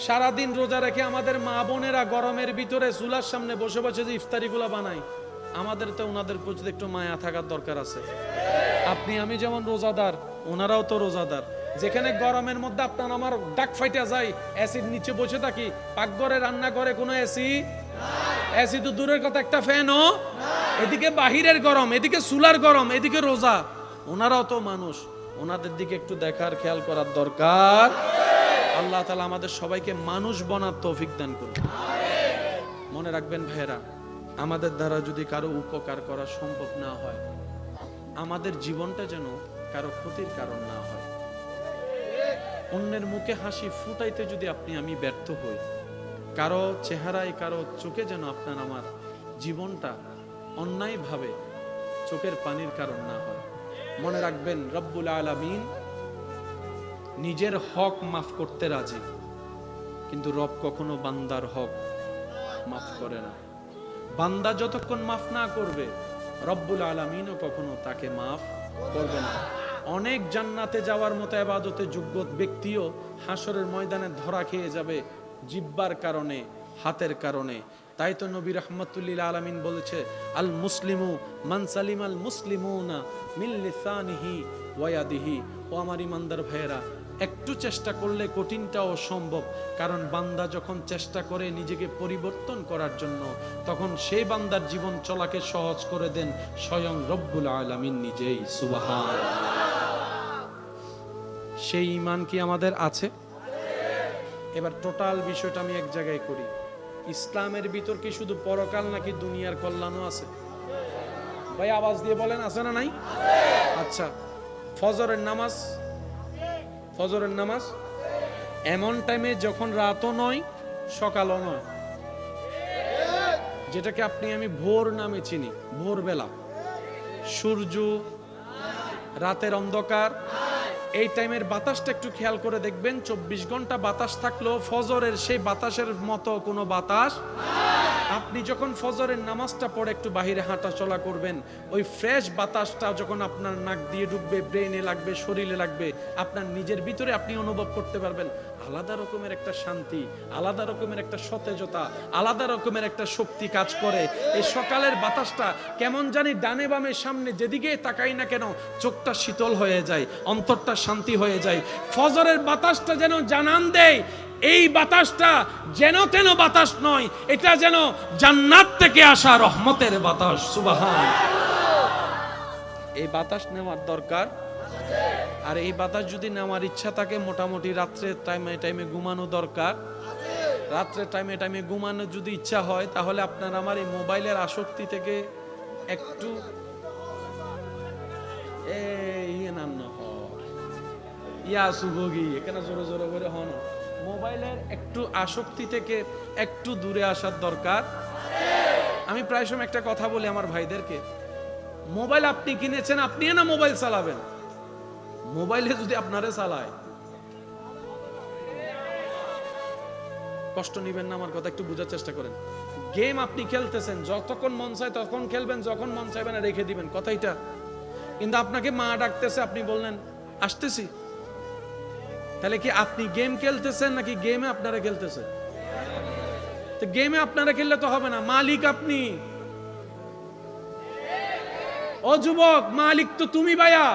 সারাদিন রোজা রেখে আমাদের মা বোনেরা গরমের ভিতরে চুলার সামনে বসে বসে যে ইফতারিগুলো বানায়, আমাদের তো ওনাদের প্রতি একটু মায়া থাকার দরকার আছে। আপনি আমি যেমন রোজাদার, ওনারাও তো রোজাদার। যেখানে গরমের মধ্যে আপনার আমার ডাক ফাইটা যায়, এসির নিচে বসে থাকি, পাকঘরে রান্না করে কোনো এসি, এসি তো দূরের কথা, একটা ফ্যানও, এদিকে বাহিরের গরম, এদিকে চুলার গরম, এদিকে রোজা। ওনারাও তো মানুষ, ওনাদের দিকে একটু দেখার খেয়াল করার দরকার। আল্লাহ তাআলা আমাদের সবাইকে মানুষ বনার তৌফিক দান করুন। মনে রাখবেন ভাইয়েরা, আমাদের দ্বারা যদি কারো উপকার করা সম্ভব না হয়, আমাদের জীবনটা যেন কারো ক্ষতির কারণ না হয়। অন্যের মুখে হাসি ফুটাইতে যদি আপনি আমি ব্যর্থ হই, কারো চেহারায় কারো চোখে যেন আপনার আমার জীবনটা অন্যায়ভাবে চোখের পানির কারণ না হয়। মনে রাখবেন, রব্বুল আলামিন নিজের হক মাফ করতে রাজি, কিন্তু রব কখনো বান্দার হক মাফ করে না। বান্দা যতক্ষণ মাফ না করবে, রব্বুল আলামিনও কখনো তাকে মাফ করবে না। অনেক জান্নাতে যাওয়ার মতো ইবাদতে যোগ্য ব্যক্তিও হাসরের ময়দানে ধরা খেয়ে যাবে জিব্বার কারণে, হাতের কারণে। তাই তো নবী রাহমাতুল্লিল আলামিন বলেছে, আল মুসলিমু মান সালিমাল মুসলিমুনা মিন লিসানিহি ওয়া ইয়াদিহি। ও আমার ইমানদার ভাইয়েরা, একটু চেষ্টা করলে কঠিনটাও সম্ভব। কারণ বান্দা যখন চেষ্টা করে নিজেকে পরিবর্তন করার জন্য, তখন সেই বান্দার জীবন চলাকে সহজ করে দেন স্বয়ং রব্বুল আলামিন নিজেই। সুবহানাল্লাহ। সেই ঈমান কি আমাদের আছে? এবার টোটাল বিষয়টা আমি এক জায়গায় করি। ইসলামের ভিতর কি শুধু পরকাল নাকি দুনিয়ার কল্যাণও আছে? ভাই আওয়াজ দিয়ে বলেন, আছে না নাই? আচ্ছা, ফজরের নামাজ, ফজরের নামাজ এমন টাইমে যখন রাতও নয় সকালও নয়, যেটাকে আপনি আমি ভোর নামে চিনি। ভোরবেলা, সূর্য, রাতের অন্ধকার, এই টাইমের বাতাসটা একটু খেয়াল করে দেখবেন। 24 ঘন্টা বাতাস থাকলেও ফজরের সেই বাতাসের মতো কোনো বাতাস। আপনি যখন ফজরের নামাজটা পড়ে একটু বাহিরে হাঁটা চলা করবেন, ওই ফ্রেশ বাতাসটা যখন আপনার নাক দিয়ে ঢুকবে, ব্রেনে লাগবে, শরীরে লাগবে, আপনার নিজের ভিতরে আপনি অনুভব করতে পারবেন আলাদা রকমের একটা শান্তি, আলাদা রকমের একটা সতেজতা, আলাদা রকমের একটা শক্তি কাজ করে। এই সকালের বাতাসটা কেমন জানি ডানে বামে সামনে যেদিকে তাকাই না কেন চোখটা শীতল হয়ে যায়, অন্তরটা শান্তি হয়ে যায়। ফজরের বাতাসটা যেন জানান দেয় এই বাতাসটা যেন তেন বাতাস নয়, এটা যেন জান্নাত থেকে আসা রহমতের বাতাস। সুবহানাল্লাহ। এই বাতাস নেওয়ার দরকার। আর এই বাতাস যদি নেওয়ার ইচ্ছা থাকে, মোটামুটি রাত্রে টাইমে টাইমে ঘুমানো দরকার। রাত্রে টাইমে টাইমে ঘুমানো যদি ইচ্ছা হয়, তাহলে আপনার আমার এই মোবাইলের আসক্তি থেকে একটু এখানে জোরে জোরে করে হন, মোবাইলের একটু আসক্তি থেকে একটু দূরে আসার দরকার। আমি প্রায় সময় একটা কথা বলি আমার ভাইদেরকে, মোবাইল আপনি কিনেছেন, আপনি না মোবাইল চালাবেন। মোবাইলে যদি আপনারে চালায়, কষ্ট নিবেন না, আমার কথা একটু বোঝার চেষ্টা করেন। গেম আপনি খেলতেছেন, যতক্ষণ মন চায় তখন খেলবেন, যখন মন চাইবে না রেখে দিবেন, কথাইটা। কিন্তু আপনাকে মা ডাকতেছে, আপনি বললেন আসতেছি, তাহলে কি আপনি গেম খেলতেছেন নাকি গেমে আপনারা খেলতেছেন? তো গেমে আপনারা খেললে তো হবে না, মালিক আপনি। ও যুবক, মালিক তো তুমি ভাইয়া।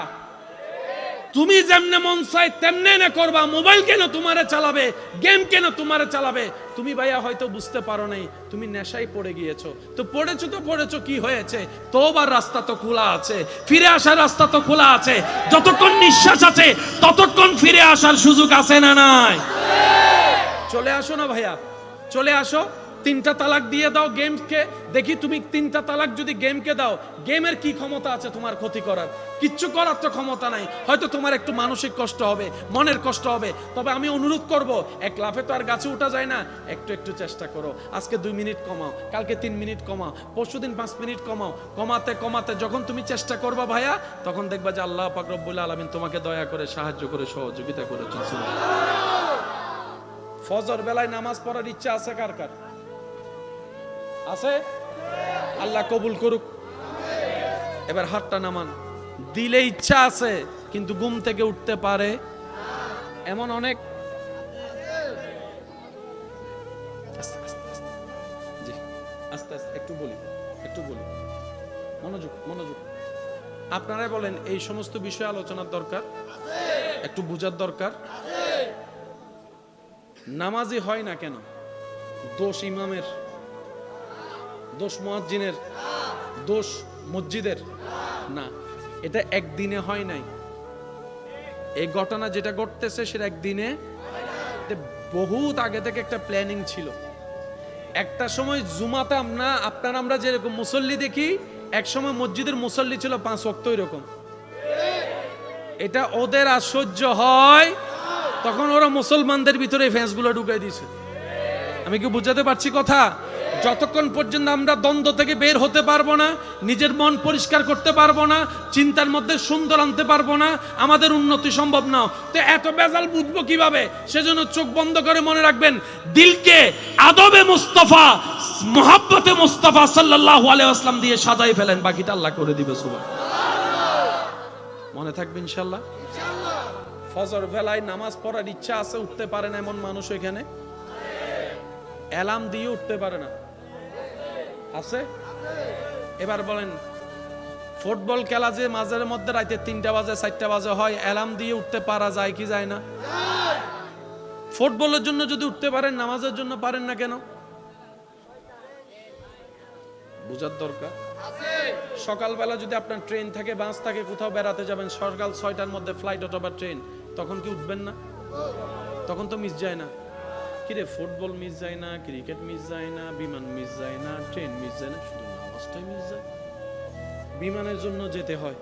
তুমি যেমনে মন চাই তেমনে না করবা। মোবাইল কেন তোমারে চালাবে, গেম কেন তোমারে চালাবে? তুমি ভাইয়া হয়তো বুঝতে পারো নাই, তুমি নেশায় পড়ে গিয়েছো। তো পড়েছো, কি হয়েছে? তোবার রাস্তা তো খোলা আছে, ফিরে আসার রাস্তা তো খোলা আছে। যতক্ষণ নিঃশ্বাস আছে ততক্ষণ ফিরে আসার সুযোগ আছে না নাই? চলে আসো না ভাইয়া, চলে আসো। 3টা তালাক দিয়ে দাও গেমকে, দেখি তুমি 3টা তালাক যদি গেমকে দাও, গেমের কি ক্ষমতা আছে তোমার ক্ষতি করার? কিচ্ছু করার তো ক্ষমতা নাই। হয়তো তোমার একটু মানসিক কষ্ট হবে, মনের কষ্ট হবে, তবে আমি অনুরোধ করব, এক লাফে তো আর গাছে উঠা যায় না। একটু একটু চেষ্টা করো। আজকে 2 মিনিট কমাও, কালকে 3 মিনিট কমাও, পরশুদিন 5 মিনিট কমাও। কমাতে কমাতে যখন তুমি চেষ্টা করবা ভাইয়া, তখন দেখবা যে আল্লাহ পাক রব্বুল আলামিন তোমাকে দয়া করে, সাহায্য করে, সহযোগিতা করেছেন। ফজর বেলায় নামাজ পড়ার ইচ্ছা আছে কার কার? আছে? আল্লাহ কবুল করুক। এবার হাতটা নামান। দিলে ইচ্ছা আছে কিন্তু ঘুম থেকে উঠতে পারে এমন অনেক। আস্তে আস্তে আস্তে, জি আস্তে আস্তে একটু বলি, একটু বলি, মনোযোগ মনোযোগ। আপনারাই বলেন, এই সমস্ত বিষয়ে আলোচনার দরকার, একটু বুঝার দরকার। নামাজি হয় না কেন? দোষ ইমামের, দোষ মুয়াজ্জিনের, দোষ মসজিদের না, এটা একদিনে হয় নাই। এই ঘটনা যেটা ঘটতেছে সেটা একদিনে, বহুত আগে থেকে একটা প্ল্যানিং ছিল। একটা সময় জুমাতে আমরা যেরকম মুসল্লি দেখি, এক সময় মসজিদের মুসল্লি ছিল 5 ওয়াক্ত এরকম। এটা ওদের আশ্চর্য হয়, তখন ওরা মুসলমানদের ভিতরে ফেন্সগুলো ঢুকাই দিয়েছে। আমি কি বুঝাতে পারছি কথা? যতক্ষণ পর্যন্ত আমরা দ্বন্দ্ব থেকে বের হতে পারবো না, নিজের মন পরিষ্কার করতে পারবো না, চিন্তার মধ্যে সুন্দর আনতে পারবো না, আমাদের উন্নতি সম্ভব না। তো এত বেজাল বুঝবো কিভাবে? সেজন্য চোখ বন্ধ করে মনে রাখবেন, দিলকে আদবে মুস্তাফা, মুহাব্বতে মুস্তাফা সাল্লাল্লাহু আলাইহি ওয়াসাল্লাম দিয়ে সাজাই ফেলেন, বাকিটা আল্লাহ করে দিবে। সুবহানাল্লাহ, মনে থাকবে ইনশাআল্লাহ। ফজর বেলায় নামাজ পড়ার ইচ্ছা আছে, উঠতে পারে না এমন মানুষ এখানে? অ্যালার্ম দিয়ে উঠতে পারে না আছে? এবার বলেন, ফুটবল খেলা যে মাঝের মধ্যে রাতে 3টা বাজে 4টা বাজে হয়, অ্যালার্ম দিয়ে উঠতে পারা যায় কি যায় না? ফুটবলের জন্য যদি উঠতে পারেন, নামাজের জন্য পারেন না কেন? বুঝার দরকার। সকালবেলা যদি আপনার ট্রেন থাকে, বাস থাকে, কোথাও বেড়াতে যাবেন, সকাল 6টার মধ্যে ফ্লাইট অথবা ট্রেন, তখন কি উঠবেন না? তখন তো মিস যায় না। কিরে, ফুটবল মিস যায় না, ক্রিকেট মিস যায় না, বিমান মিস যায় না, ট্রেন মিস যায় না, শুধু নামাজটাই মিস যায়। বিমানের জন্য যেতে হয়,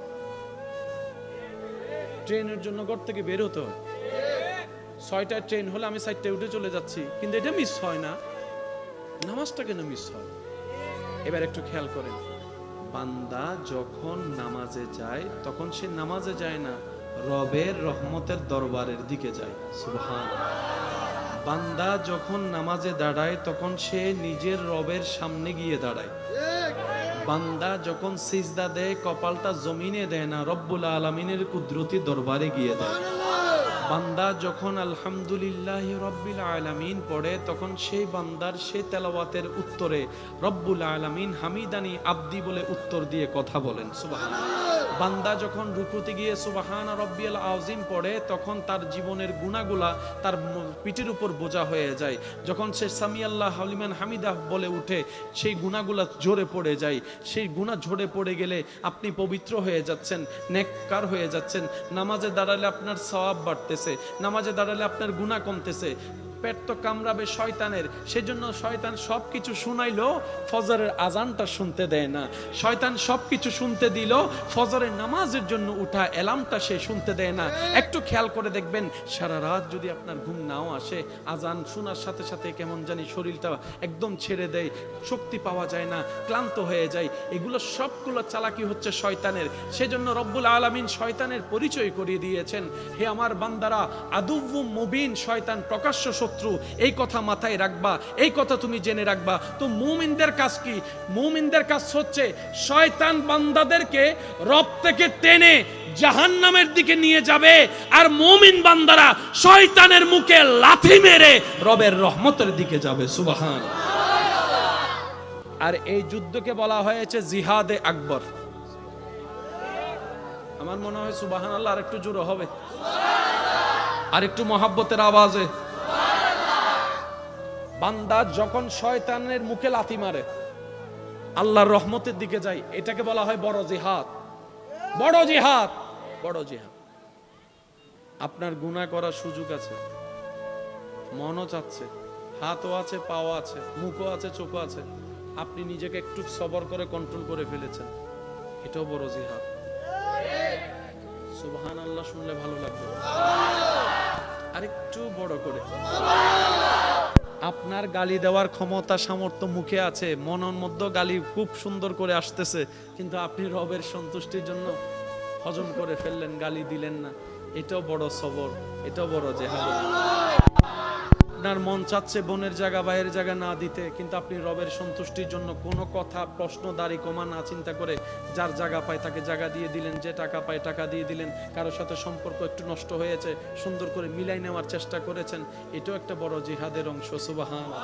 ট্রেনের জন্য ঘর থেকে বের হতে হয়। 6টায় ট্রেন হলে আমি 4টায় উঠে চলে যাচ্ছি, কিন্তু এটা মিস হয় না, নামাজটা কেন মিস হয়? এবার একটু খেয়াল করেন, বান্দা যখন নামাজে যায়, তখন সে নামাজে যায় না, রবের রহমতের দরবারের দিকে যায়। সুবহানাল্লাহ। বান্দা যখন নামাজে দাঁড়ায়, তখন সে নিজের রবের সামনে গিয়ে দাঁড়ায়। বান্দা যখন সিজদা দেয়, কপালটা জমিনে দেয় না, রব্বুল আলামিনের কুদরতি দরবারে গিয়ে দেয়। বান্দা যখন আলহামদুলিল্লাহি রাব্বিল আলামিন পড়ে, তখন সেই বান্দার সেই তেলাওয়াতের উত্তরে রব্বুল আলামিন হামিদানি আব্দি বলে উত্তর দিয়ে কথা বলেন। সুবহানাল্লাহ। বান্দা যখন রুকুতে গিয়ে সুবহান রাব্বিয়াল আযীম পড়ে, তখন তার জীবনের গুনাহগুলা তার পিঠের উপর বোঝা হয়ে যায়। যখন সে সামিআল্লাহু লিমান হামিদাহ বলে উঠে, সেই গুনাহগুলা ঝরে পড়ে যায়। সেই গুনাহ ঝরে পড়ে গেলে আপনি পবিত্র হয়ে যাচ্ছেন, নেককার হয়ে যাচ্ছেন। নামাজে দাঁড়ালে আপনার সওয়াব বাড়তেছে, নামাজে দাঁড়ালে আপনার গুনাহ কমতেছে। পেট তো কামড়াবে শয়তানের, সেজন্য শয়তান সবকিছু শুনাইলো, ফজরের আজানটা শুনতে দেয় না। শয়তান সবকিছু শুনতে দিল, ফজরের নামাজের জন্য উঠা অ্যালার্মটা সে শুনতে দেয় না। একটু খেয়াল করে দেখবেন, সারা রাত যদি আপনার ঘুম নাও আসে, আজান শোনার সাথে সাথে কেমন জানি শরীরটা একদম ছেড়ে দেয়, শক্তি পাওয়া যায় না, ক্লান্ত হয়ে যায়। এগুলো সবগুলো চালাকি হচ্ছে শয়তানের। সেজন্য রব্বুল আলামিন শয়তানের পরিচয় করিয়ে দিয়েছেন, হে আমার বান্দারা, আদুউম মুবিন, শয়তান প্রকাশ্য শত্রু। এই কথা মাথায় রাখবা, এই কথা তুমি জেনে রাখবা। তো মুমিনদের কাজ কি? মুমিনদের কাজ হচ্ছে শয়তান বান্দাদেরকে রব থেকে টেনে জাহান্নামের দিকে নিয়ে যাবে, আর মুমিন বান্দারা শয়তানের মুখে লাথি মেরে রবের রহমতের দিকে যাবে। সুবহানাল্লাহ। আর এই যুদ্ধকে বলা হয়েছে জিহাদে আকবর। আমার মনে হয় সুবহানাল্লাহ আর একটু জোরে হবে, আর একটু মহাব্বতের আওয়াজে। বান্দা যখন শয়তানের মুখে লাথি মারে, আল্লাহর রহমতের দিকে যায়, এটাকে বলা হয় বড় জিহাদ। বড় জিহাদ, বড় জিহাদ। আপনার গুনাহ করার সুযোগ আছে, মনও চাচ্ছে, হাতও আছে, পাও আছে, মুখও আছে, চোখও আছে, আপনি নিজেকে একটু সবর করে কন্ট্রোল করে ফেলেছেন, এটাও বড় জিহাদ। সুবহানাল্লাহ শুনলে ভালো লাগবে, আরেকটু বড় করে। আপনার গালি দেওয়ার ক্ষমতা সামর্থ্য মুখে আছে, মনের মধ্যে গালি খুব সুন্দর করে আসতেছে, কিন্তু আপনি রবের সন্তুষ্টির জন্য হজম করে ফেললেন, গালি দিলেন না। এটাও বড় সবর, এটাও বড় জিহাদ। আপনার মন চাচ্ছে বোনের জায়গা বাইরের জায়গা না দিতে, কিন্তু আপনি রবের সন্তুষ্টির জন্য কোনো কথা প্রশ্ন দাড়ি কমা না চিন্তা করে যার জায়গা পায় তাকে জায়গা দিয়ে দিলেন, যে টাকা পায় টাকা দিয়ে দিলেন, কারোর সাথে সম্পর্ক একটু নষ্ট হয়েছে সুন্দর করে মিলাই নেওয়ার চেষ্টা করেছেন, এটাও একটা বড় জিহাদের অংশ। সুবহানাল্লাহ।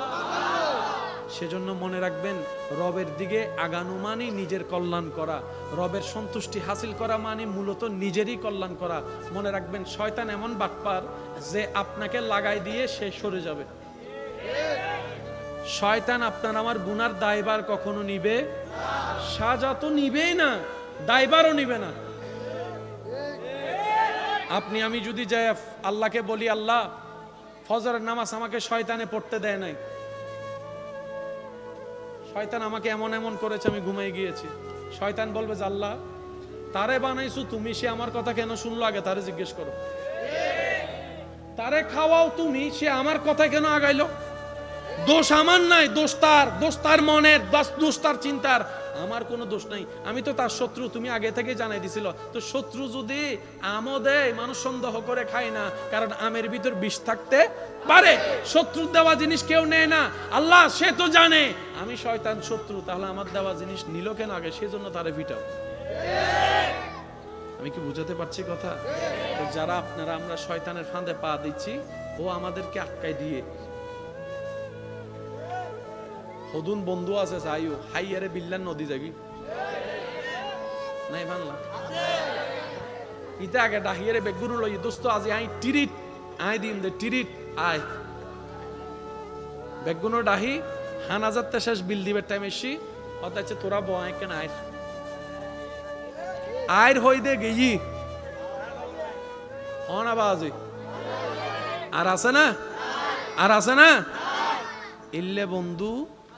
সেজন্য মনে রাখবেন, রবের দিকে আগানো মানে নিজের কল্যাণ করা, রবের সন্তুষ্টি হাসিল করা মানে মূলত নিজেরই কল্যাণ করা। মনে রাখবেন, শয়তান এমন বাটপার যে আপনাকে লাগাই দিয়ে সে সরে যাবে। শয়তান আপনার আমার গুনার দায়ভার কখনো নিবে, সাজা তো নিবেই না, দায়ভারও নিবে না। আপনি আমি যদি যাই আল্লাহকে বলি, আল্লাহ ফজরের নামাজ আমাকে শয়তানে পড়তে দেয় নাই, শয়তান আমাকে এমন এমন করেছে, আমি ঘুমাই গিয়েছি। শয়তান বলবে যে আল্লাহ তারে বানাইছো তুমি, সে আমার কথা কেন শুনলো, আগে তারে জিজ্ঞেস করো। তারে খাওয়াও তুমি, সে আমার কথা কেন আগাইলো? দোষ আমার নাই, দোষ তার মনের, দোষ তার চিন্তার, আমার কোনো দোষ নাই। আমি তো তার শত্রু, তুমি আগে থেকে জানাই দিছিল। তো শত্রু যদি আমও দেয়, মানুষ সন্দেহ করে খায় না, কারণ আমের ভিতর বিষ থাকতে পারে। শত্রুর দেওয়া জিনিস কেউ নেয় না। আল্লাহ সে তো জানে আমি শয়তান শত্রু, তাহলে আমার দেওয়া জিনিস নিল কেন আগে? সেজন্য তারে ভিটাও। আমি কি বুঝাতে পারছি কথা? তো যারা আপনারা আমরা শয়তানের ফাঁদে পা দিচ্ছি, ও আমাদেরকে আটকাই দিয়ে। হদুন বন্ধু আছে চাইও হাইয়ারে বিল্লার নদী যাবি নাই বাংলা ইটা আগে ডাহিয়ারে বেগুন লই দোস্ত আজি আই টিরিট আই দিম দে টিরিট আয় বেগুন ডাহি হানাজার শেষ বিল দিবে টাইম এসি অতাচ্ছে তোরা বয় কেন আয় আয়ের হই দে গেই অনা বাজে আর আছে না ইল্লে বন্ধু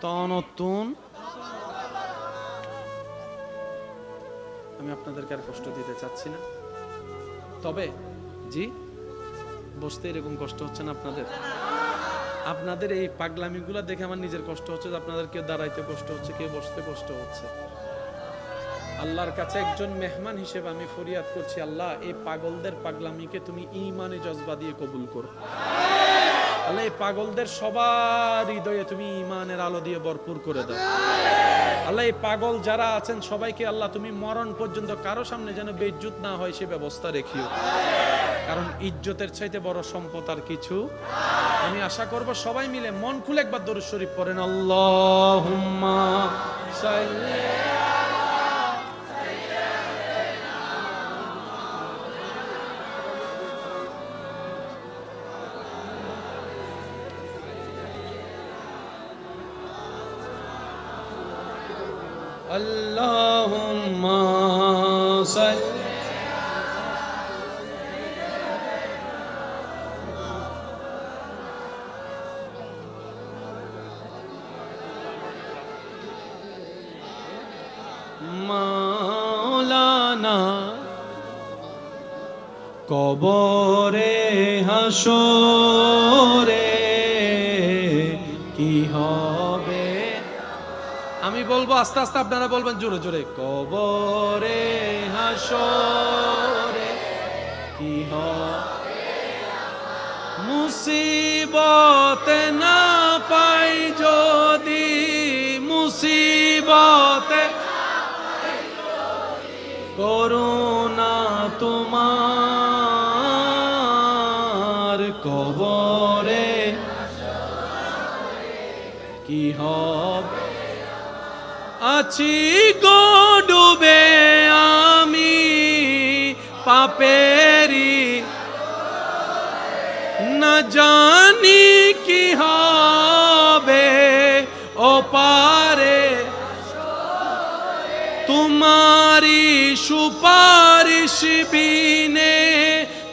তনতুন। আমি আপনাদেরকে আর কষ্ট দিতে চাচ্ছি না, তবে জি বসতে এরকম কষ্ট হচ্ছে না আপনাদের? আপনাদের এই পাগলামিগুলো দেখে আমার নিজের কষ্ট হচ্ছে, আপনাদের কেউ দাঁড়াইতে কষ্ট হচ্ছে, কেউ বসতে কষ্ট হচ্ছে। আল্লাহর কাছে একজন মেহমান হিসেবে আমি ফরিয়াদ করছি, আল্লাহ এই পাগলদের পাগলামিকে তুমি ঈমানে জজবা দিয়ে কবুল করো। আল্লাহ এই পাগলদের সবার হৃদয়ে তুমি ঈমানের আলো দিয়ে ভরপুর করে দাও। আল্লাহ এই পাগল যারা আছেন সবাইকে আল্লাহ তুমি মরণ পর্যন্ত কারো সামনে যেন বেইজ্জত না হয় সে ব্যবস্থা রেখিও, কারণ ইজ্জতের চাইতে বড় সম্পদ আর কিছু। আমি আশা করব সবাই মিলে মন খুলে একবার দরুদ শরীফ পড়েন, আল্লাহুম্মা সাল্লি Allahumma salli Maulana কবরে হাসরে কি হবে? আমি বলবো আস্তে আস্তে, আপনারা বলবেন জোরে জোরে। কবরে হাসরে কি হবে? মুসিবতে না পাই যদি, মুসিবতে করুণা তোমার, কবরে কি হবে? আছি গো ডুবে আমি পাপেরি, না জানি কি হবে ও পারে, তোমারি সুপারিশ বিনে,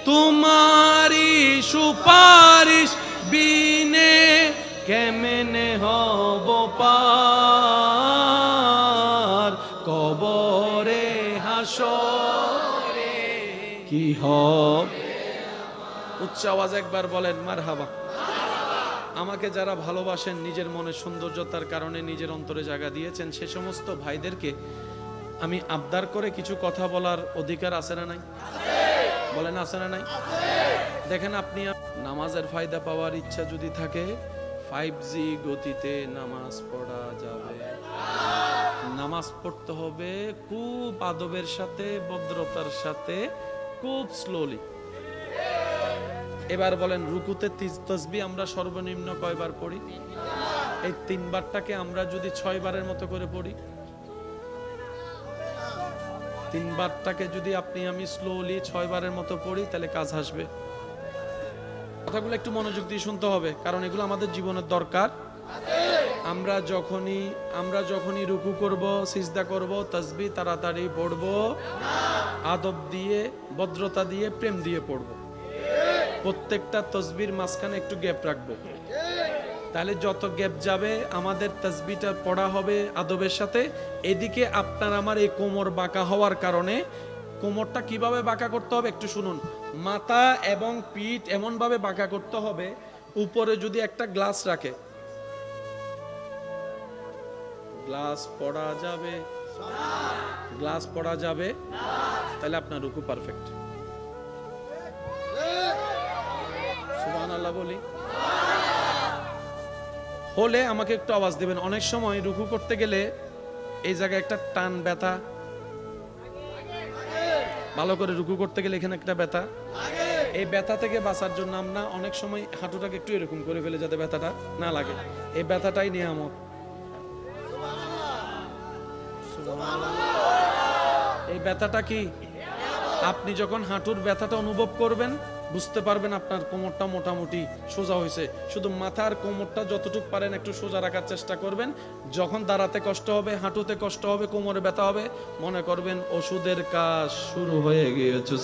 তোমারি সুপারিশ বিনে কেমনে হব পার, কবরে হাসরে কি হবে? উচ্চ আওয়াজ একবার বলেন মারহাবা। আমাকে যারা ভালোবাসেন, নিজের মনের সৌন্দর্যতার কারণে নিজের অন্তরে জায়গা দিয়েছেন, সে সমস্ত ভাইদেরকে আমি আবদার করে কিছু কথা বলার অধিকার আছে না নাই? বলেন আছে না নাই? দেখেন, আপনি নামাজের ফায়দা পাওয়ার ইচ্ছা যদি থাকে, 5G গতিতে নামাজ পড়া যাবে। নামাজ পড়তে হবে খুব আদবের সাথে, ভদ্রতার সাথে, খুব স্লোলি। এবার বলেন, রুকুতে তাসবিহ আমরা সর্বনিম্ন কয়বার পড়ি? এই 3 বারটাকে আমরা যদি 6 বারের মতো করে পড়ি, 3 বারটাকে যদি আপনি আমি স্লোলি 6 বারের মতো পড়ি, তাহলে কাজ আসবে। কথাগুলো একটু মনোযোগ দিয়ে শুনতে হবে, কারণ এগুলো আমাদের জীবনের দরকার। আমরা যখনই রুকু করব, সিজদা করব, তাসবিহ তাড়াতাড়ি পড়ব, আদব দিয়ে, ভদ্রতা দিয়ে, প্রেম দিয়ে পড়ব। প্রত্যেকটা তাসবিহর মাঝখানে একটু গ্যাপ রাখবো। তাহলে যত গ্যাপ যাবে আমাদের তাসবিহটা পড়া হবে আদবের সাথে। এদিকে আপনার আমার এই কোমর বাঁকা হওয়ার কারণে, কোমরটা কিভাবে বাঁকা করতে হবে একটু শুনুন। মাথা এবং পিঠ এমন ভাবে বাঁকা করতে হবে, উপরে যদি একটা গ্লাস রাখে, গ্লাস পড়া যাবে, তাহলে আপনার রুকু পারফেক্ট। সুবহানাল্লাহ বলি হলে আমাকে একটু আওয়াজ দিবেন। অনেক সময় রুকু করতে গেলে এই জায়গায় একটা টান ব্যথা, ভালো করে রুকু করতে গেলে এখানে একটা ব্যথা, এই ব্যথা থেকে বাঁচার জন্য আমরা অনেক সময় হাঁটুটাকে একটু এরকম করে ফেলে যাতে ব্যথাটা না লাগে। এই ব্যথাটাই নিয়ামত। এই ব্যথাটা কি? আপনি যখন হাঁটুর ব্যথাটা অনুভব করবেন, বুঝতে পারবেন আপনার কোমরটা মোটামুটি সোজা হয়েছে। শুধু মাথার কোমরটা যতটুকু পারেন একটু সোজা রাখার চেষ্টা করবেন। যখন দাঁড়াতে কষ্ট হবে, হাঁটুতে কষ্ট হবে, কোমরে ব্যথা হবে, মনে করবেন ওষুধের কাজ শুরু হয়ে গিয়েছে।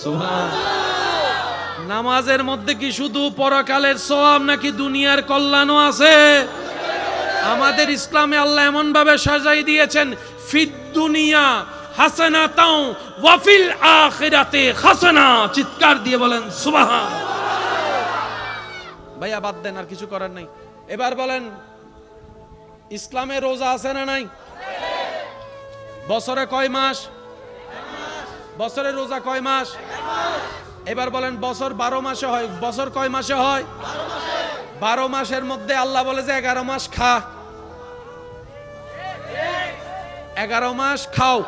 নামাজের মধ্যে কি শুধু পরকালের সওয়াব নাকি দুনিয়ার কল্যাণও আছে? আমাদের ইসলামে আল্লাহ এমন ভাবে সাজাই দিয়েছেন, ফিদ দুনিয়া হাসানাতাও ওয়া ফিল আখিরাতে হাসানা। চিৎকার দিয়ে বলেন সুবহান। ভাইয়া বাদ দেন, আর কিছু করার নাই। এবার বলেন, ইসলামে রোজা আছে না নাই? বছরে কয় মাস? বছরে রোজা কয় মাস? এবার বলেন, বছর 12 মাসে হয়। বছর কয় মাসে হয়? 12 মাসের মধ্যে আল্লাহ বলে যে 11 মাস খা, 11 মাস খাও।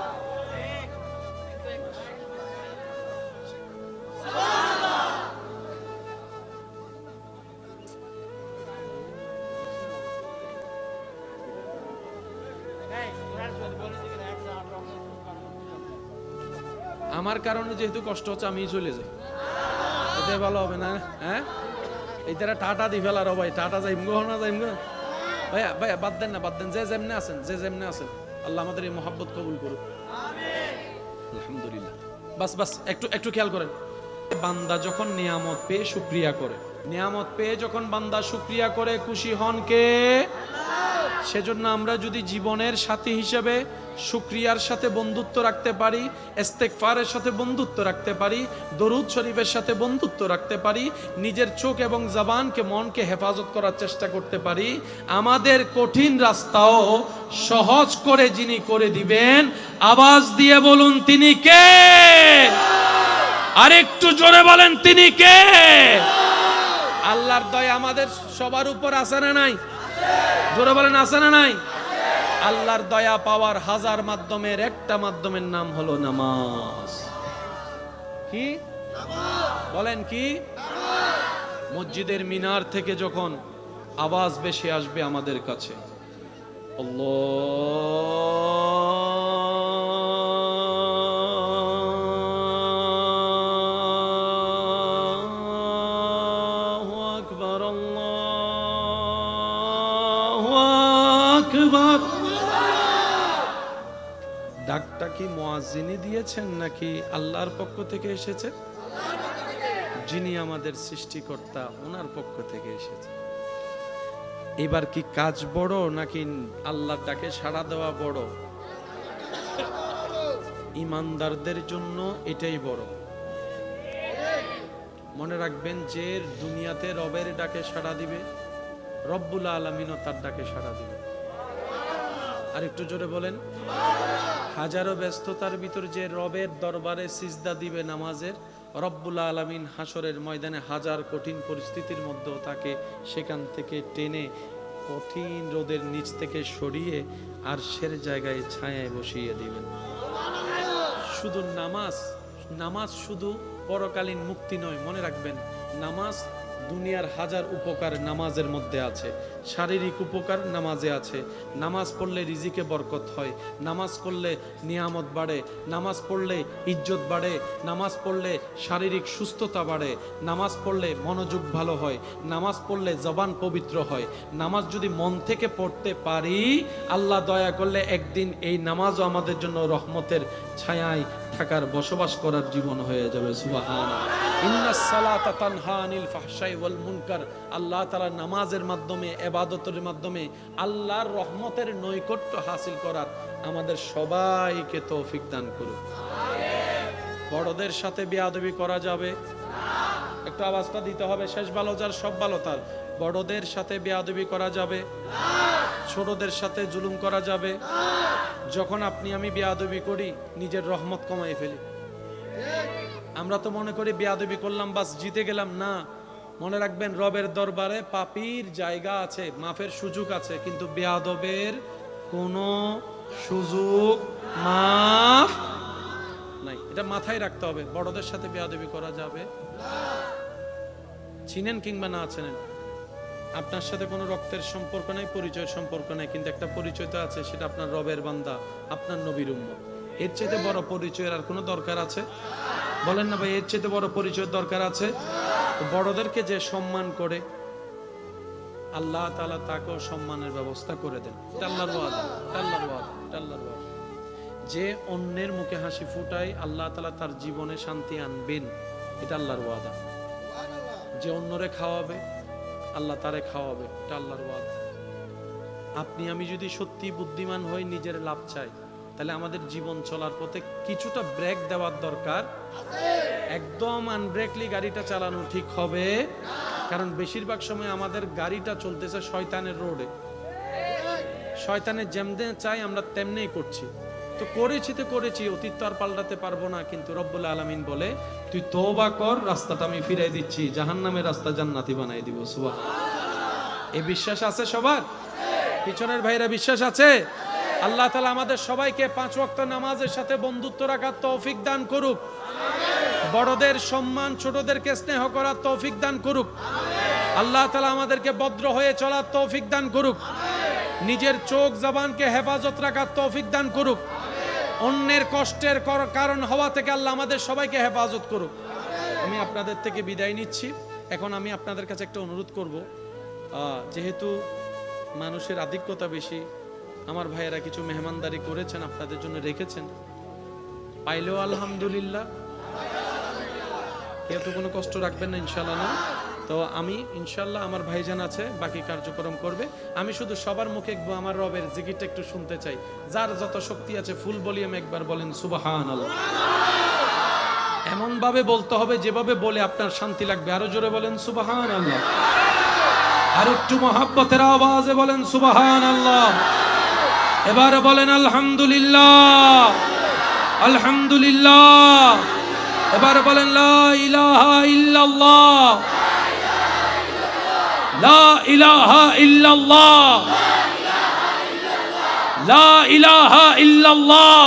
আমার কারণে যেহেতু কষ্ট হচ্ছে, আমি চলে যাই, এতে ভালো হবে না? হ্যাঁ, এই তারা টাটা দি ফেলার ভাই, টাটা যাইম গো না যাইম গো। ভাইয়া ভাইয়া বাদ দেন না, বাদ দেন। যে যেমনে আছেন আল্লাহ আমাদের এই মহব্বত কবুল করুক। আলহামদুলিল্লাহ। বাস একটু খেয়াল করেন। বান্দা যখন নিয়ামত পেয়ে শুকরিয়া করে, নিয়ামত পেয়ে যখন বান্দা শুকরিয়া করে, খুশি হন কে? সেজন্য আমরা যদি জীবনের সাথী হিসেবে শুকরিয়ার সাথে বন্ধুত্ব রাখতে পারি, ইস্তেগফারের সাথে বন্ধুত্ব রাখতে পারি, দরুদ শরীফের সাথে বন্ধুত্ব রাখতে পারি, নিজের চোখ এবং জবানকে, মনকে হেফাজত করার চেষ্টা করতে পারি, আমাদের কঠিন রাস্তাও সহজ করে যিনি করে দিবেন, আওয়াজ দিয়ে বলুন তিনি কে? আরেকটু জোরে বলেন তিনি কে? আল্লাহর দয়া আমাদের সবার উপর আছে না নাই? জোরে বলেন আছে না নাই? আল্লাহর দয়া পাওয়ার হাজার মাধ্যমের একটা মাধ্যমের নাম হলো নামাজ। কি বলেন? কি? মসজিদের মিনার থেকে যখন আওয়াজ ভেসে আসবে আমাদের কাছে, আল্লাহু আকবার, আল্লাহু আকবার। ডাকটা কি মুয়াজ্জিনি দিয়েছেন নাকি আল্লাহর পক্ষ থেকে এসেছে? যিনি আমাদের সৃষ্টিকর্তা, ওনার পক্ষ থেকে এসেছে। এবার কি কাজ বড় নাকি আল্লাহর ডাকে সাড়া দেওয়া বড়? ইমানদারদের জন্য এটাই বড়। মনে রাখবেন, যে দুনিয়াতে রবের ডাকে সাড়া দিবে, রব্বুল আলামিনও তার ডাকে সাড়া দিবে। আর একটু জোরে বলেন। হাজারো ব্যস্ততার ভিতর যে রবের দরবারে সিজদা দিবে নামাজের, রব্বুল আলামিন হাসরের ময়দানে হাজার কঠিন পরিস্থিতির মধ্যেও তাকে সেখান থেকে টেনে কঠিন রোদের নিচ থেকে সরিয়ে আরশের জায়গায় ছায়ায় বসিয়ে দিবেন। শুধু নামাজ শুধু পরকালীন মুক্তি নয়, মনে রাখবেন, নামাজ দুনিয়ার হাজার উপকার নামাজের মধ্যে আছে। শারীরিক উপকার নামাজে আছে। নামাজ পড়লে রিজিকে বরকত হয়, নামাজ পড়লে নিয়ামত বাড়ে, নামাজ পড়লে ইজ্জত বাড়ে, নামাজ পড়লে শারীরিক সুস্থতা বাড়ে, নামাজ পড়লে মনোযোগ ভালো হয়, নামাজ পড়লে জবান পবিত্র হয়। নামাজ যদি মন থেকে পড়তে পারি, আল্লাহ দয়া করলে একদিন এই নামাজও আমাদের জন্য রহমতের ছায়ায় থাকার, বসবাস করার জীবন হয়ে যাবে। সুবহানাল্লাহ। ইন্নাস সালাতা তানহা আনিল ফাহশাই ওয়াল মুনকার। আল্লাহ তাআলা নামাজের মাধ্যমে, ইবাদতের মাধ্যমে আল্লাহর রহমতের নৈকট্য হাসিল করার আমাদের সবাইকে তৌফিক দান করুন। বড়দের সাথে বেয়াদবি করা যাবে? একটু আওয়াজটা দিতে হবে। শেষ ভালো যার সব ভালো তার। বড়দের সাথে বেয়াদবি করা যাবে? ছোটদের সাথে জুলুম করা যাবে? যখন আপনি আমি বেয়াদবি করি, নিজের রহমত কমাই ফেলি। আমরা তো মনে করি বেয়াদবি করলাম বাস জিতে গেলাম। না, মনে রাখবেন রবের দরবারে পাপীর জায়গা আছে, মাফের সুযোগ আছে, কিন্তু বেয়াদবের কোনো সুযোগ মাফ নাই। এটা মাথায় রাখতে হবে। বড়দের সাথে বেয়াদবি করা যাবে? চিনেন কিংবা না চেনেন, আপনার সাথে কোনো রক্তের সম্পর্ক নাই, পরিচয়ের সম্পর্ক নাই, কিন্তু একটা পরিচয় তো আছে, সেটা আপনার রবের বান্দা, আপনার নবীর উম্মত। এর চাইতে বড় পরিচয়ের আর কোনো দরকার আছে? বলেন না ভাই, এর চাইতে বড় পরিচয়ের দরকার আছে? তো বড়দেরকে যে সম্মান করে, আল্লাহ তাআলা তাকেও সম্মানের ব্যবস্থা করে দেন। এটা আল্লাহর ওয়াদা, এটা আল্লাহর ওয়াদা, এটা আল্লাহর ওয়াদা। যে অন্যের মুখে হাসি ফুটায়, আল্লাহ তাআলা তার জীবনে শান্তি আনবেন, এটা আল্লাহর ওয়াদা। যে অন্যরে খাওয়াবে, আল্লাহ তারে খাওয়াবে, এটা আল্লাহর ওয়াদা। আপনি আমি যদি সত্যি বুদ্ধিমান হই, নিজের লাভ চাই, তাহলে আমাদের জীবন চলার পথে কিছুটা ব্রেক দেওয়ার দরকার। একদম আনব্রেকলি গাড়িটা চালানো ঠিক হবে, কারণ বেশিরভাগ সময় আমাদের গাড়িটা চলতেছে শয়তানের রোডে। শয়তানের যেমনে চাই আমরা তেমনিই করছি। তো করেছি, অতীত তো আর পাল্টাতে পারবো না, কিন্তু রব্বুল আলামিন বলে তুই তওবা কর, রাস্তাটা আমি ফিরাই দিচ্ছি, জাহান্নামের রাস্তা জান্নাতি বানাই দিব। সুবহানাল্লাহ। এই বিশ্বাস আছে সবার? পিছনের ভাইরা বিশ্বাস আছে? আল্লাহ তাআলা আমাদের সবাইকে 5 ওয়াক্ত নামাজের সাথে বন্ধুত্ব রাখার তৌফিক দান করুক। বড়দের সম্মান, ছোটদেরকে স্নেহ করার তৌফিক দান করুক। আল্লাহ তাআলা আমাদেরকে ভদ্র হয়ে চলার তৌফিক দান করুক। নিজের চোখ জবানকে হেফাজত রাখার তৌফিক দান করুক। অন্যের কষ্টের কারণ হওয়া থেকে আল্লাহ আমাদের সবাইকে হেফাজত করুক। আমি আপনাদের থেকে বিদায় নিচ্ছি। এখন আমি আপনাদের কাছে একটা অনুরোধ করব, যেহেতু মানুষের আধিক্যতা বেশি, আমার ভাইয়েরা কিছু মেহমানদারি করেছেন, আপনাদের জন্য রেখেছেন, পাইলেও আলহামদুলিল্লাহ, কেউ তো কোনো কষ্ট রাখবেন না ইনশাআল্লাহ না। তো আমি ইনশাআল্লাহ, আমার ভাইজান আছে বাকি কার্যক্রম করবে। আমি শুধু সবার মুখে আমার রবের জিকিরটা একটু শুনতে চাই। যার যত শক্তি আছে ফুল ভলিউমে একবার বলেন সুবহানাল্লাহ। এমন ভাবে বলতে হবে যেভাবে বলে আপনার শান্তি লাগবে। আরো জোরে বলেন সুবহানাল্লাহ। আর একটু মহব্বতের আওয়াজে বলেন সুবহানাল্লাহ। এবার বলেন আলহামদুলিল্লাহ, আলহামদুলিল্লাহ। এবার বলেন লা ইলাহা ইল্লাল্লাহ, লা ইলাহা ইল্লাল্লাহ, লা ইলাহা ইল্লাল্লাহ।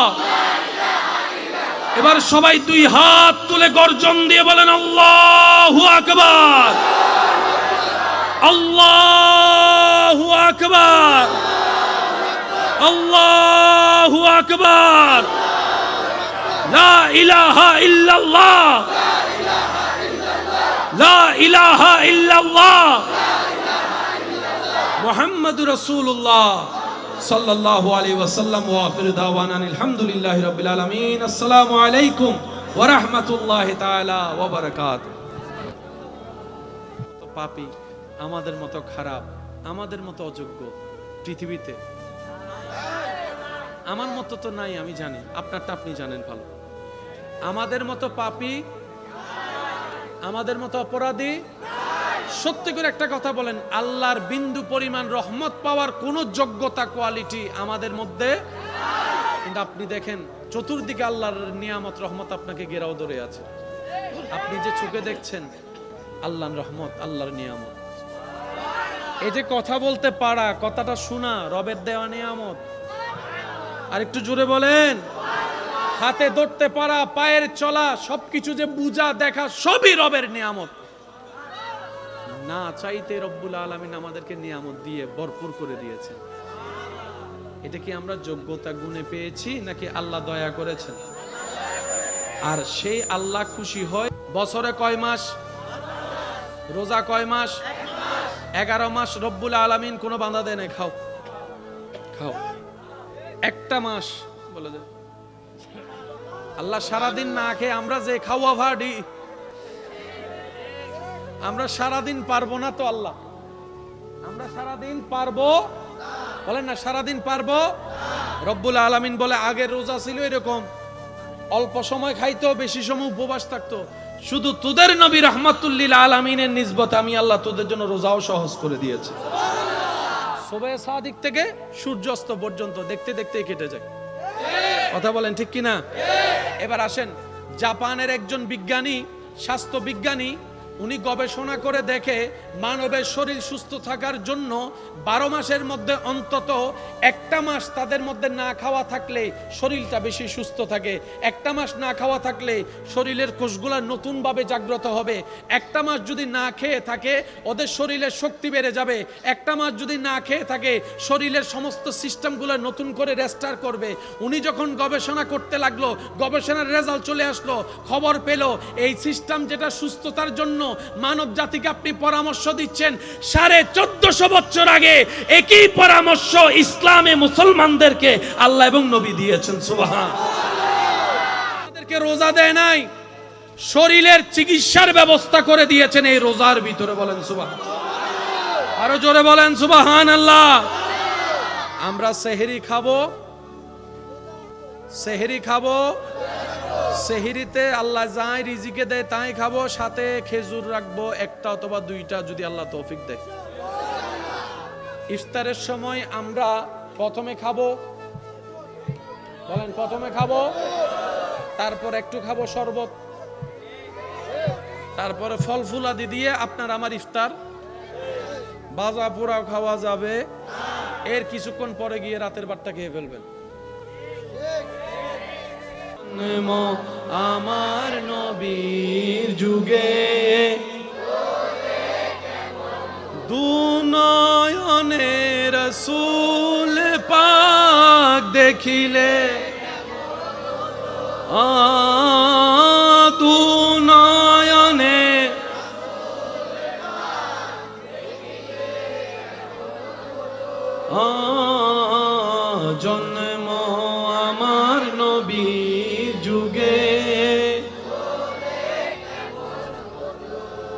এবার সবাই দুই হাত তুলে গর্জন দিয়ে বলেন আল্লাহু আকবার, আল্লাহু আকবার, আল্লাহু আকবার। লা ইলাহা ইল্লাল্লাহ, লা ইলাহা ইল্লাল্লাহ, মুহাম্মাদুর রাসূলুল্লাহ সাল্লাল্লাহু আলাইহি ওয়াসাল্লাম। ওয়া আখিরু দাওয়ানা আলহামদুলিল্লাহি রাব্বিল আলামিন। আসসালামু আলাইকুম ওয়া রাহমাতুল্লাহি তাআলা ওয়া বারাকাতুহু। পাপী, আমাদের মতো খারাপ, আমাদের মতো অযোগ্য পৃথিবীতে আমার মতো তো নাই, আমি জানি, আপনারটা আপনি জানেন ভালো। আমাদের মতো পাপী, আমাদের মতো অপরাধী, সত্যি করে একটা কথা বলেন, আল্লাহর বিন্দু পরিমাণ রহমত পাওয়ার কোন যোগ্যতা, কোয়ালিটি আমাদের মধ্যে। কিন্তু আপনি দেখেন চতুর্দিকে আল্লাহর নিয়ামত, রহমত আপনাকে ঘেরাও ধরে আছে। আপনি যে চোখে দেখছেন আল্লাহর রহমত, আল্লাহর নিয়ামত। এই যে কথা বলতে পারা, কথাটা শোনা, রবের দেওয়া নিয়ামত। আর একটু জোরে বলেন। হাতে ধরতে পারা, পায়ের চলা, সবকিছু যে বুঝা দেখা, সবই রবের নিয়ামত। না চাইতে রব্বুল আলামিন আমাদেরকে নিয়ামত দিয়ে ভরপুর করে দিয়েছেন। এটা কি আমরা যোগ্যতা গুণে পেয়েছি নাকি আল্লাহ দয়া করেছেন? আর সেই আল্লাহ খুশি হয় বছরে কয় মাস? রোজা কয় মাস? 11 মাস রব্বুল আলামিন কোনো বাধা দেয় না, খাও খাও। একটা মাস বলে দেয় আল্লাহ সারাদিন না খেয়ে আমরা যে খাওয়া ভাড়ি, আমরা সারাদিন পারবো না তো আল্লাহ, আমরা সারাদিন পারবো? বলেন না সারাদিন পারবো? রব্বুল আলামিন বলে আগের রোজা ছিল এরকম, অল্প সময় খাইতো, বেশি সময় উপবাস থাকতো, শুধু তোদের নবী রাহমাতুল্লিল আলামিনের নিসবতে আমি আল্লাহ তোদের জন্য রোজাও সহজ করে দিয়েছি। সুবহে সাদিক থেকে সূর্যাস্ত পর্যন্ত দেখতে দেখতে কেটে যায়। কথা বলেন ঠিক কিনা? এবার আসেন, জাপানের একজন বিজ্ঞানী, স্বাস্থ্য বিজ্ঞানী, উনি গবেষণা করে দেখে মানবের শরীর সুস্থ থাকার জন্য 12 মাসের মধ্যে অন্তত একটা মাস তাদের মধ্যে না খাওয়া থাকলে শরীরটা বেশি সুস্থ থাকে। একটা মাস না খাওয়া থাকলে শরীরের কোষগুলা নতুনভাবে জাগ্রত হবে। একটা মাস যদি না খেয়ে থাকে ওদের শরীরের শক্তি বেড়ে যাবে। একটা মাস যদি না খেয়ে থাকে শরীরের সমস্ত সিস্টেমগুলো নতুন করে রেস্টার করবে। উনি যখন গবেষণা করতে লাগলো, গবেষণার রেজাল্ট চলে আসলো, খবর পেল এই সিস্টেম যেটা সুস্থতার জন্য মানব জাতিকে আপনি পরামর্শ দিচ্ছেন, 1450 বছর আগে একই পরামর্শ ইসলামে মুসলমানদেরকে আল্লাহ এবং নবী দিয়েছেন। সুবহানাল্লাহ। আমাদেরকে রোজা দেয় নাই, শরীরের চিকিৎসার ব্যবস্থা করে দিয়েছেন এই রোজার ভিতরে। বলেন সুবহানাল্লাহ। আরো জোরে বলেন সুবহানাল্লাহ। আমরা সেহরি খাবো, সেহরি খাবো, সেহরিতে আল্লাহ যাই রিজিকে দেয় তাই খাবো, সাথে খেজুর রাখবো একটা অথবা দুইটা যদি আল্লাহ তৌফিক দেয়। ইফতারের সময় আমরা প্রথমে খাবো, বলেন প্রথমে খাবো, তারপর একটু খাবো শরবত, তারপরে ফল ফুলাদি দিয়ে আপনার আমার ইফতার। ভাজা পোড়াও খাওয়া যাবে, এর কিছুক্ষণ পরে গিয়ে রাতের ভাতটা খেয়ে ফেলবেন। আমার নবীর যুগে দুনয়নে রাসূল পাক দেখিলে, দুনয়নে জন্ম আমার নবীর যুগে।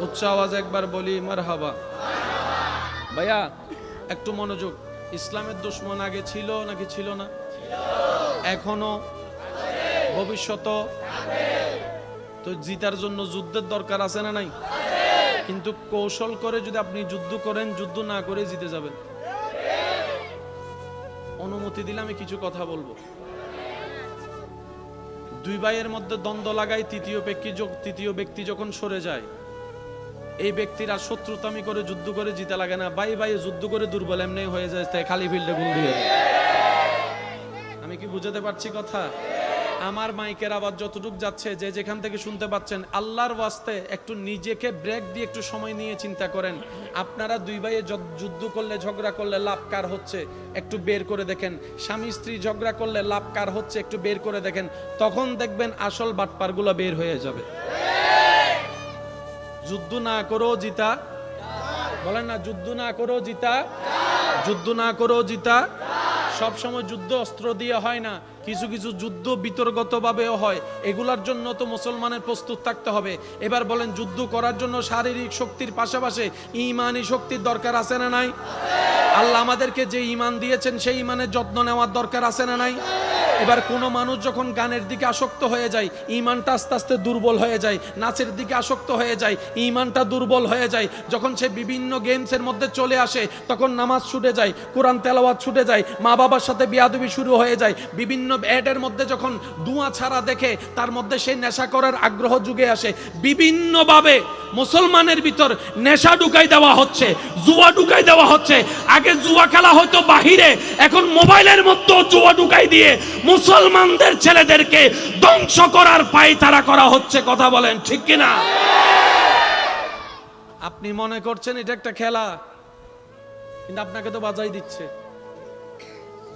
উচ্চ আওয়াজ একবার বলি মারহাবা। ভাইয়া একটু মনোযোগ। ইসলামের দুশমন আগে ছিল নাকি ছিল না? এখনো, ভবিষ্যতে। তো জিতার জন্য যুদ্ধের দরকার আছে না নাই? কিন্তু কৌশল করে যদি আপনি যুদ্ধ করেন, যুদ্ধ না করে জিতে যাবেন। অনুমতি দিলে আমি কিছু কথা বলবো। দুই ভাইয়ের মধ্যে দ্বন্দ্ব লাগাই, তৃতীয় ব্যক্তি যখন সরে যায়, এই ব্যক্তিরা শত্রুতামি করে যুদ্ধ করে জিতে লাগে না। ভাই ভাই যুদ্ধ করে দুর্বল এমনি হয়ে যায়, তাই খালি ফিল্ডে গুল দিয়ে। আমি কি বুঝাতে পারছি কথা? আমার মাইকের আওয়াজ যতটুকু যাচ্ছে, যে যেখান থেকে শুনতে পাচ্ছেন, আল্লাহর ওয়াস্তে একটু নিজেকে ব্রেক দিয়ে একটু সময় নিয়ে চিন্তা করেন। আপনারা দুই ভাইয়ে যুদ্ধ করলে, ঝগড়া করলে লাভ কার হচ্ছে একটু বের করে দেখেন। স্বামী স্ত্রী ঝগড়া করলে লাভ কার হচ্ছে একটু বের করে দেখেন। তখন দেখবেন আসল বাটপারগুলো বের হয়ে যাবে। যুদ্ধ না করেও জিতা, বলেন না যুদ্ধ না করেও জিতা, যুদ্ধ না করেও জিতা। সব সময় যুদ্ধ অস্ত্র দিয়ে হয় না, কিছু কিছু যুদ্ধ বিতর্কতভাবেও হয়। এগুলার জন্য তো মুসলমানের প্রস্তুত থাকতে হবে। এবার বলেন, যুদ্ধ করার জন্য শারীরিক শক্তির পাশাপাশি ঈমানি শক্তির দরকার আছে না নাই? আল্লাহ আমাদেরকে যে ঈমান দিয়েছেন সেই ঈমানের যত্ন নেওয়ার দরকার আছে না নাই? এবার কোনো মানুষ যখন গানের দিকে আসক্ত হয়ে যায়, ঈমানটা আস্তে আস্তে দুর্বল হয়ে যায়। নাচের দিকে আসক্ত হয়ে যায়, ঈমানটা দুর্বল হয়ে যায়। যখন সে বিভিন্ন গেমসের মধ্যে চলে আসে, তখন নামাজ ছুটে যায়, কোরআন তেলাওয়াত ছুটে যায়, মা বাবার সাথে বিয়াদবি শুরু হয়ে যায়। বিভিন্ন অ্যাডের মধ্যে যখন দুয়া ছাড়া দেখে, তার মধ্যে সেই নেশা করার আগ্রহ যুগে আসে। বিভিন্নভাবে মুসলমানের ভিতর নেশা ঢুকাই দেওয়া হচ্ছে, জুয়া ঢুকাই দেওয়া হচ্ছে। আগে জুয়া খেলা হয়তো বাহিরে, এখন মোবাইলের মধ্যে জুয়া ঢুকাই দিয়ে মুসলমানদের ছেলেদেরকে ধ্বংস করার পায়তারা করা হচ্ছে। কথা বলেন ঠিক কিনা? আপনি মনে করছেন এটা একটা খেলা, কিন্তু আপনাকে তো বাজাই দিচ্ছে।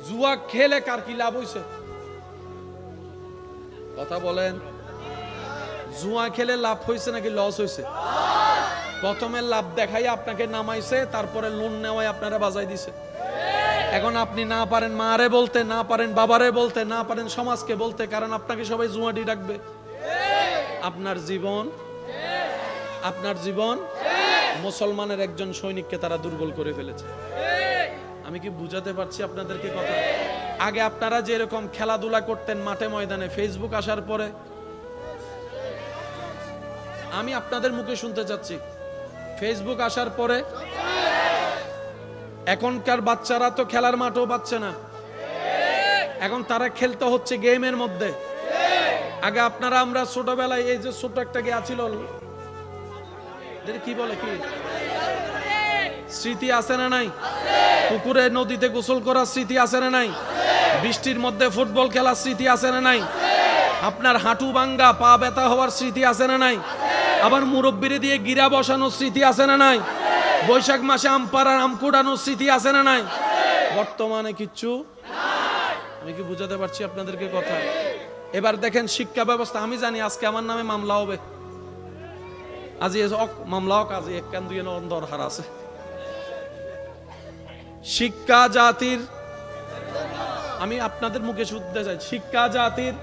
জুয়া খেলে কার কি লাভ হইছে? কথা বলেন। জুয়া খেলে লাভ হয়েছে নাকি লস হয়েছে? প্রথমে লাভ দেখাই আপনাকে নামাইছে, তারপরে লোন নেওয়ায় আপনারা বাজাই দিছে। এখন আপনি না পারেন মারে বলতে, না পারেন বাবারে বলতে, না পারেন সমাজকে বলতে, কারণ আপনাকে সবাই জুয়াডি রাখবে। আপনার জীবন মুসলমানের একজন সৈনিককে তারা দুর্বল করে ফেলেছে। আমি কি বুঝাতে পারছি আপনাদেরকে কথা? আগে আপনারা যে এরকম খেলাধুলা করতেন মাঠে ময়দানে, ফেসবুক আসার পরে, আমি আপনাদের মুখে শুনতে চাচ্ছি, ফেসবুক আসার পরে এখনকার বাচ্চারা তো খেলার মাঠও পাচ্ছে না, এখন তারা খেলতে হচ্ছে গেমের মধ্যে। আগে আপনারা আমরা ছোটবেলায় এই যে ছোট একটা গে আছিল, কি বলে, কি স্মৃতি আছে না নাই? পুকুরে নদীতে গোসল করার স্মৃতি আছে না নাই? বৃষ্টির মধ্যে ফুটবল খেলার স্মৃতি আছে না নাই? আপনার হাঁটু ভাঙ্গা পা ব্যথা হওয়ার স্মৃতি আছে না নাই? আবার মুরব্বিরে দিয়ে গিরা বসানোর স্মৃতি আছে না নাই? বৈশাখ মাসে আম পাড়ার আম কুড়ানোর স্মৃতি আছে না নাই? বর্তমানে কিচ্ছু। আমি কি বুঝাতে পারছি আপনাদেরকে কথা? এবার দেখেন শিক্ষা ব্যবস্থা। আমি জানি আজকে আমার নামে মামলা হবে, আজি মামলা হোক, আজি এক কান দুই দরকার আছে। শিক্ষা জাতির, আমি আপনাদের মুখে শুনতে চাই, শিক্ষা জাতির।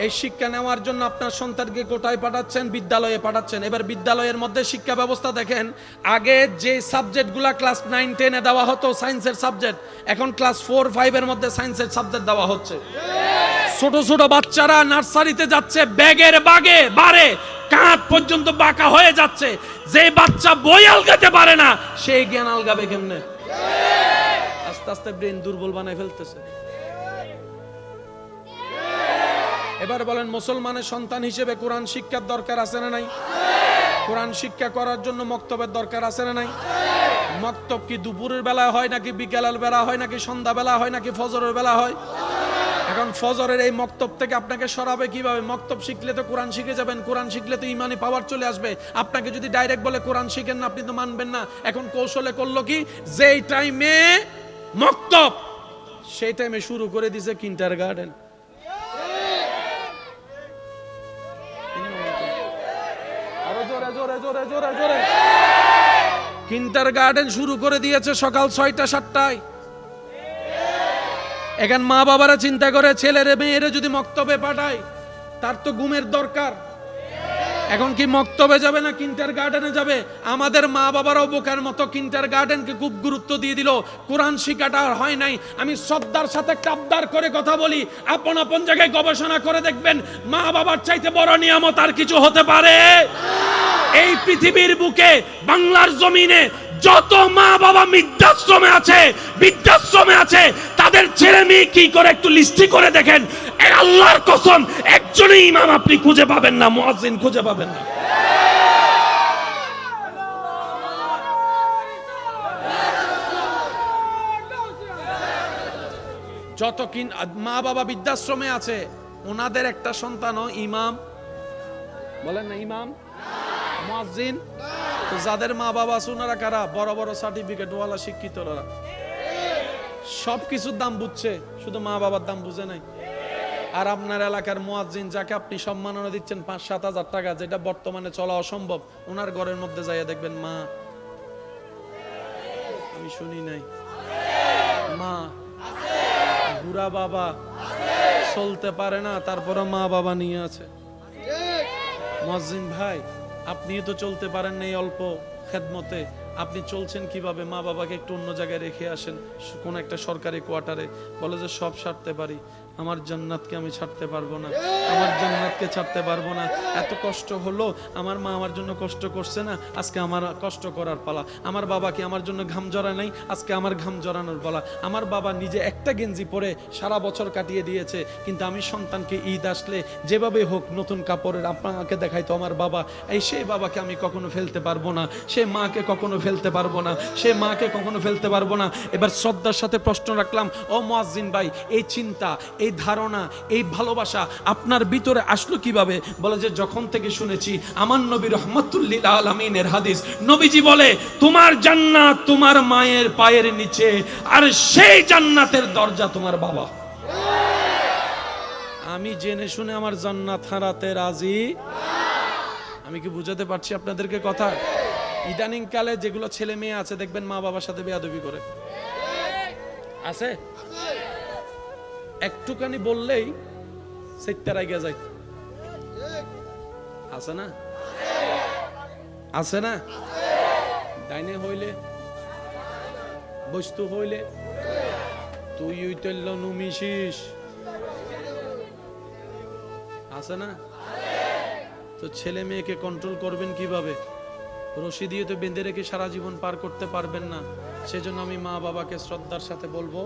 এই শিক্ষা নেওয়ার জন্য আপনার সন্তানকে কোথায় পাঠাচ্ছেন? বিদ্যালয়ে পাঠাচ্ছেন। এবার বিদ্যালয়ের মধ্যে শিক্ষা ব্যবস্থা দেখেন, আগে যে সাবজেক্টগুলা ক্লাস 9, 10-এ দেওয়া হতো সায়েন্সের সাবজেক্ট, এখন ক্লাস 4, 5-এর মধ্যে সায়েন্সের সাবজেক্ট দেওয়া হচ্ছে। ছোট ছোট বাচ্চারা নার্সারিতে যাচ্ছে, ব্যাগের বারে কাঁধ পর্যন্ত বাঁকা হয়ে যাচ্ছে। যে বাচ্চা বই আলগাতে পারে না, সেই জ্ঞান আলগাবে কেমনে? আস্তে আস্তে ব্রেন দুর্বল বানায় ফেলতেছে। এবার বলেন, মুসলমানের সন্তান হিসেবে কোরআন শিক্ষার দরকার আছে না নাই? কোরআন শিক্ষা করার জন্য মক্তবের দরকার আছে না নাই? মক্তব কি দুপুরের বেলা হয় নাকি বিকেলের বেলা হয় নাকি সন্ধ্যা বেলা হয় নাকি ফজরের বেলা হয়? এখন ফজরের এই মক্তব থেকে আপনাকে সরাবে কিভাবে? মক্তব শিখলে তো কোরআন শিখে যাবেন, কোরআন শিখলে তো ইমানি পাওয়ার চলে আসবে। আপনাকে যদি ডাইরেক্ট বলে কোরআন শিখেন না, আপনি তো মানবেন না। এখন কৌশলে করলো কি, যেই টাইমে মক্তব সেই টাইমে শুরু করে দিছে কিন্ডারগার্টেন। কিন্ডারগার্টেন শুরু করে দিয়েছে সকাল 6টা 7টায়। এখন মা বাবারা চিন্তা করে, ছেলেরে মেয়েরে যদি মক্তবে পাঠায়, তার তো ঘুমের দরকার। এখন কি মক্তবে যাবে না কিন্ডারগার্টেনে যাবে? আমাদের মা বাবারাও বোকার মতো কিন্ডারগার্টেনকে খুব গুরুত্ব দিয়ে দিল, কোরআন শিক্ষাটা আর হয় নাই। আমি শ্রদ্ধার সাথে একটা আবদার করে কথা বলি, আপন আপন জায়গায় গবেষণা করে দেখবেন, মা বাবার চাইতে বড় নিয়ামত আর কিছু হতে পারে? এই পৃথিবীর বুকে বাংলার জমিনে যত মা বাবা বৃদ্ধাশ্রমে আছে তাদের ছেলে মেয়ে কি করে একটু লিস্টি করে দেখেন। আল্লাহর কসম, একজনই ইমাম আপনি খুঁজে পাবেন না, মুয়াজ্জিন খুঁজে পাবেন না। যত মা বাবা বৃদ্ধাশ্রমে আছে, ওনাদের একটা সন্তানও ইমাম বলেন না, ইমাম মুয়াজ্জিন। তো যাদের মা বাবা আছে ওনারা কারা? বড় বড় সার্টিফিকেট ওয়ালা শিক্ষিতরা, সব কিছুর দাম বুঝছে, শুধু মা বাবার দাম বুঝে নাই। আর আপনার এলাকার মুয়াজ্জিন যাকে আপনি সম্মাননা দিচ্ছেন 5-7 হাজার টাকা, যেটা বর্তমানে চলা অসম্ভব, ওনার ঘরের মধ্যে যাইয়া দেখবেন মা, আমি শুনি নাই, মা বুড়া বাবা চলতে পারে না, তারপরে মা বাবা নিয়ে আছে। মুয়াজ্জিন ভাই, আপনিও তো চলতে পারেন না, এই অল্প খেদমতে আপনি চলছেন কিভাবে? মা বাবাকে একটু অন্য জায়গায় রেখে আসেন, কোন একটা সরকারি কোয়ার্টারে। বলে যে সব ছাড়তে পারি, আমার জান্নাতকে আমি ছাড়তে পারবো না, আমার জান্নাতকে ছাড়তে পারবো না। এত কষ্ট হলো, আমার মা আমার জন্য কষ্ট করছে না, আজকে আমার কষ্ট করার পালা। আমার বাবা কি আমার জন্য ঘাম জড়ায় নাই, আজকে আমার ঘাম জড়ানোর পালা। আমার বাবা নিজে একটা গেঞ্জি পরে সারা বছর কাটিয়ে দিয়েছে, কিন্তু আমি সন্তানকে ঈদ আসলে যেভাবে হোক নতুন কাপড়ের আপনাকে দেখাইতো আমার বাবা। এই সেই বাবাকে আমি কখনো ফেলতে পারবো না, সে মাকে কখনো ফেলতে পারবো না, সে মাকে কখনো ফেলতে পারবো না। এবার শ্রদ্ধার সাথে প্রশ্ন রাখলাম, ও মুয়াজ্জিন ভাই, এই চিন্তা, এই ধারণা, এই ভালোবাসা আপনার ভিতরে আসলো কিভাবে? বলে যে যখন থেকে শুনেছি আমার নবী রাহমাতুল লিল আলামিনের হাদিস, নবীজি বলে তোমার জান্নাত তোমার মায়ের পায়ের নিচে, আর সেই জান্নাতের দরজা তোমার বাবা। আমি জেনে শুনে আমার জান্নাত হারাতে রাজি। আমি কি বুঝাতে পারছি আপনাদেরকে কথা? ইদানিং কালে যেগুলো ছেলে মেয়ে আছে দেখবেন মা বাবার সাথে বেয়াদবি করে, আছে একটুখানি বললেই সেটার আগে যায়, আছে না? আছে না? ডাইনে হইলে বস্তু হইলে তুই উইতল নুমিশিস, আছে না? তো ছেলে মেয়েকে কন্ট্রোল করবেন কিভাবে? রশি দিয়ে তো বেঁধে রেখে সারা জীবন পার করতে পারবেন না। সেজন্য আমি মা বাবাকে শ্রদ্ধার সাথে বলবো,